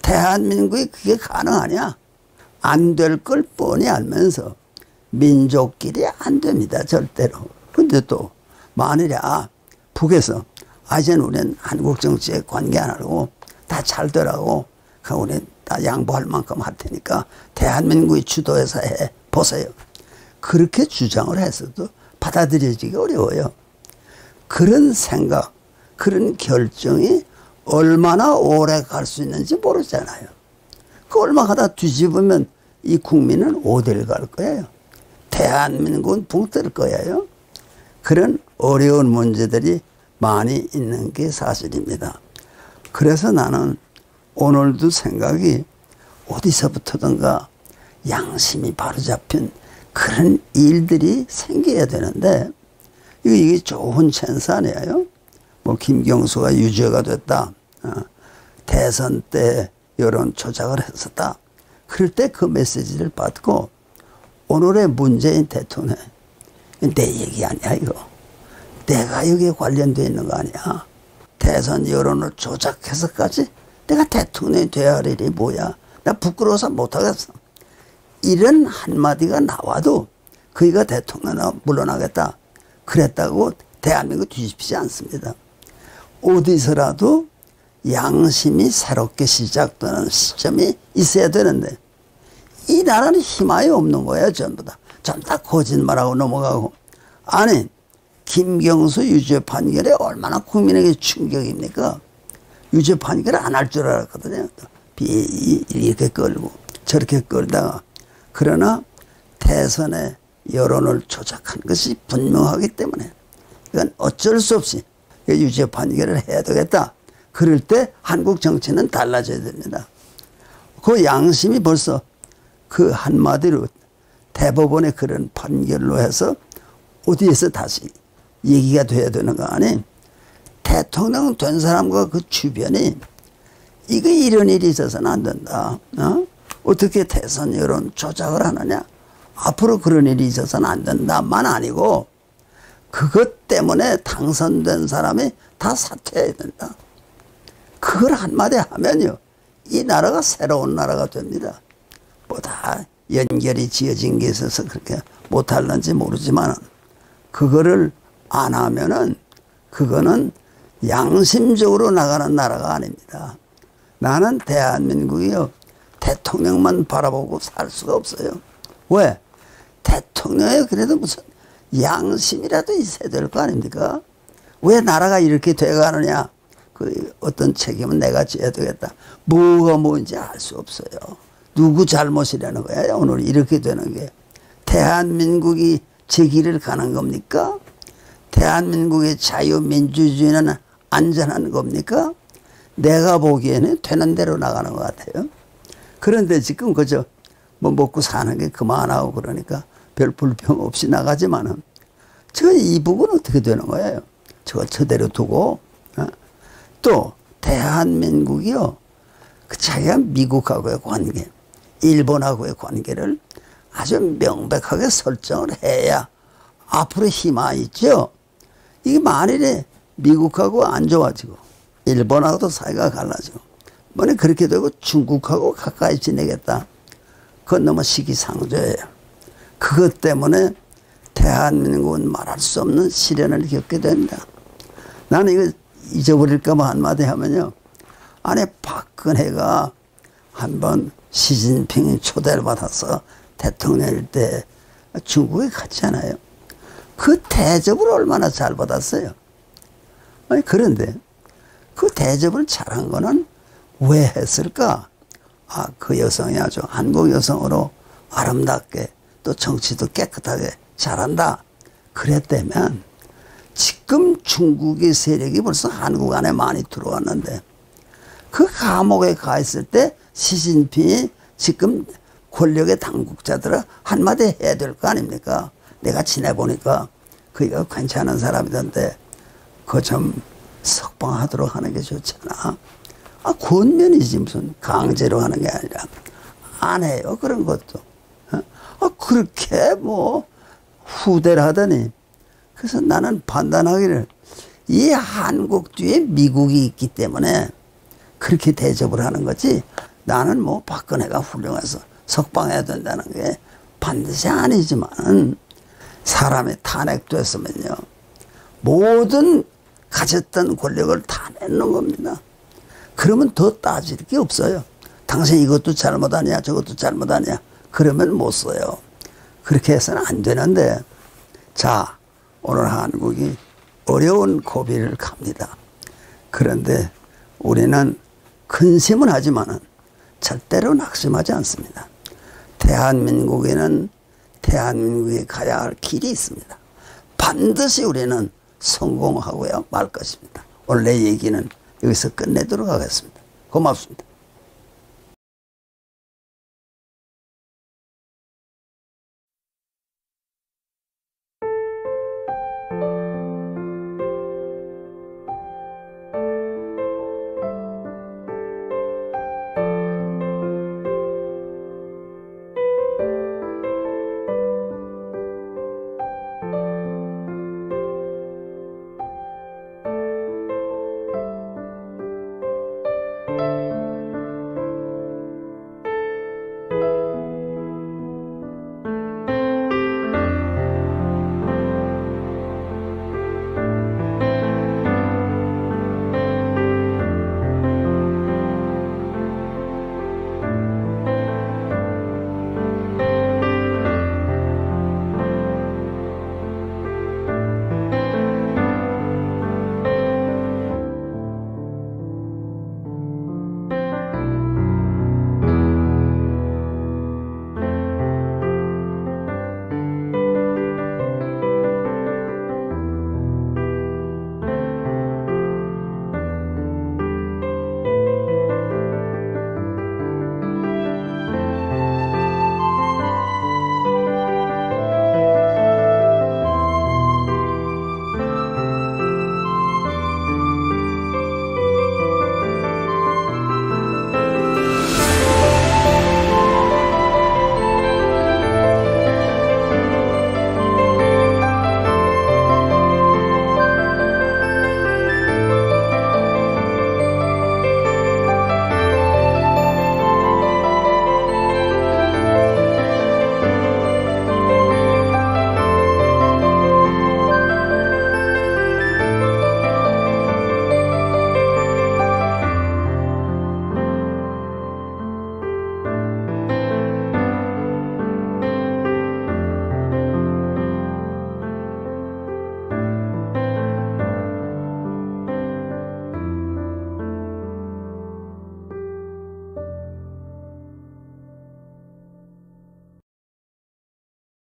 대한민국이 그게 가능하냐. 안 될 걸 뻔히 알면서 민족끼리 안 됩니다. 절대로. 근데 또 만일에 북에서 이제는 우리는 한국 정치에 관계 안 하고 다 잘 되라고 우리 다 양보할 만큼 할 테니까 대한민국이 주도해서 해 보세요. 그렇게 주장을 했어도 받아들여지기 어려워요. 그런 생각, 그런 결정이 얼마나 오래 갈 수 있는지 모르잖아요. 그 얼마 가다 뒤집으면 이 국민은 어디를 갈 거예요? 대한민국은 붕 뜰 거예요. 그런 어려운 문제들이 많이 있는 게 사실입니다. 그래서 나는 오늘도 생각이 어디서부터든가 양심이 바로잡힌 그런 일들이 생겨야 되는데 이게 좋은 찬스 아니에요? 뭐 김경수가 유죄가 됐다. 대선 때 여론 조작을 했었다. 그럴 때 그 메시지를 받고 오늘의 문재인 대통령, 내 얘기 아니야 이거. 내가 여기에 관련되어 있는 거 아니야. 대선 여론을 조작해서까지 내가 대통령이 돼야 할 일이 뭐야. 나 부끄러워서 못하겠어. 이런 한마디가 나와도 그이가 대통령으로 물러나겠다. 그랬다고 대한민국 뒤집히지 않습니다. 어디서라도 양심이 새롭게 시작되는 시점이 있어야 되는데 이 나라는 희망이 없는 거예요. 전부 다. 전부 다 거짓말하고 넘어가고. 아니 김경수 유죄 판결이 얼마나 국민에게 충격입니까? 유죄 판결을 안 할 줄 알았거든요. 이렇게 끌고 저렇게 끌다가. 그러나 대선의 여론을 조작한 것이 분명하기 때문에 이건 어쩔 수 없이 유죄 판결을 해야 되겠다. 그럴 때 한국 정치는 달라져야 됩니다. 그 양심이 벌써 그 한마디로 대법원의 그런 판결로 해서 어디에서 다시 얘기가 돼야 되는 거 아니? 대통령 된 사람과 그 주변이 이거 이런 일이 있어서는 안 된다. 어떻게 대선 여론 조작을 하느냐? 앞으로 그런 일이 있어서는 안 된다만 아니고 그것 때문에 당선된 사람이 다 사퇴해야 된다. 그걸 한마디 하면요. 이 나라가 새로운 나라가 됩니다. 뭐 다 연결이 지어진 게 있어서 그렇게 못할는지 모르지만 그거를 안 하면은 그거는 양심적으로 나가는 나라가 아닙니다. 나는 대한민국이요. 대통령만 바라보고 살 수가 없어요. 왜? 대통령이 그래도 무슨 양심이라도 있어야 될 거 아닙니까? 왜 나라가 이렇게 돼가느냐? 그 어떤 책임은 내가 져야 되겠다. 뭐가 뭔지 알 수 없어요. 누구 잘못이라는 거야? 오늘 이렇게 되는 게. 대한민국이 제 길을 가는 겁니까? 대한민국의 자유민주주의는 안전한 겁니까? 내가 보기에는 되는 대로 나가는 것 같아요. 그런데 지금 그저 뭐 먹고 사는 게 그만하고 그러니까 별 불평 없이 나가지만은 저 이북은 어떻게 되는 거예요? 저거 저대로 두고 또 대한민국이요. 그 자기가 미국하고의 관계, 일본하고의 관계를 아주 명백하게 설정을 해야 앞으로 희망이 있죠. 이게 만일에 미국하고 안 좋아지고 일본하고도 사이가 갈라지고 만약 그렇게 되고 중국하고 가까이 지내겠다. 그건 너무 시기상조예요. 그것 때문에 대한민국은 말할 수 없는 시련을 겪게 됩니다. 나는 이거 잊어버릴까 봐 한마디 하면요. 아니 박근혜가 한번 시진핑이 초대를 받아서 대통령일 때 중국에 갔잖아요. 그 대접을 얼마나 잘 받았어요. 아니 그런데 그 대접을 잘한 거는 왜 했을까? 아, 그 여성이 아주 한국 여성으로 아름답게 또 정치도 깨끗하게 잘한다. 그랬다면 지금 중국의 세력이 벌써 한국 안에 많이 들어왔는데 그 감옥에 가 있을 때 시진핑이 지금 권력의 당국자들은 한마디 해야 될 거 아닙니까? 내가 지내보니까 그가 괜찮은 사람이던데 그거 좀 석방하도록 하는 게 좋잖아. 아, 권면이지 무슨 강제로 하는 게 아니라 안 해요 그런 것도. 아, 그렇게 뭐 후대를 하더니 그래서 나는 판단하기를 이 한국 뒤에 미국이 있기 때문에 그렇게 대접을 하는 거지 나는 뭐 박근혜가 훌륭해서 석방해야 된다는 게 반드시 아니지만 사람이 탄핵됐으면요 모든 가졌던 권력을 다 내놓는 겁니다. 그러면 더 따질 게 없어요. 당신 이것도 잘못 아니야 저것도 잘못 아니야 그러면 못 써요. 그렇게 해서는 안 되는데 자 오늘 한국이 어려운 고비를 갑니다. 그런데 우리는 근심은 하지만은 절대로 낙심하지 않습니다. 대한민국에는 대한민국에 가야 할 길이 있습니다. 반드시 우리는 성공하고야 말 것입니다. 오늘 내 얘기는 여기서 끝내도록 하겠습니다. 고맙습니다.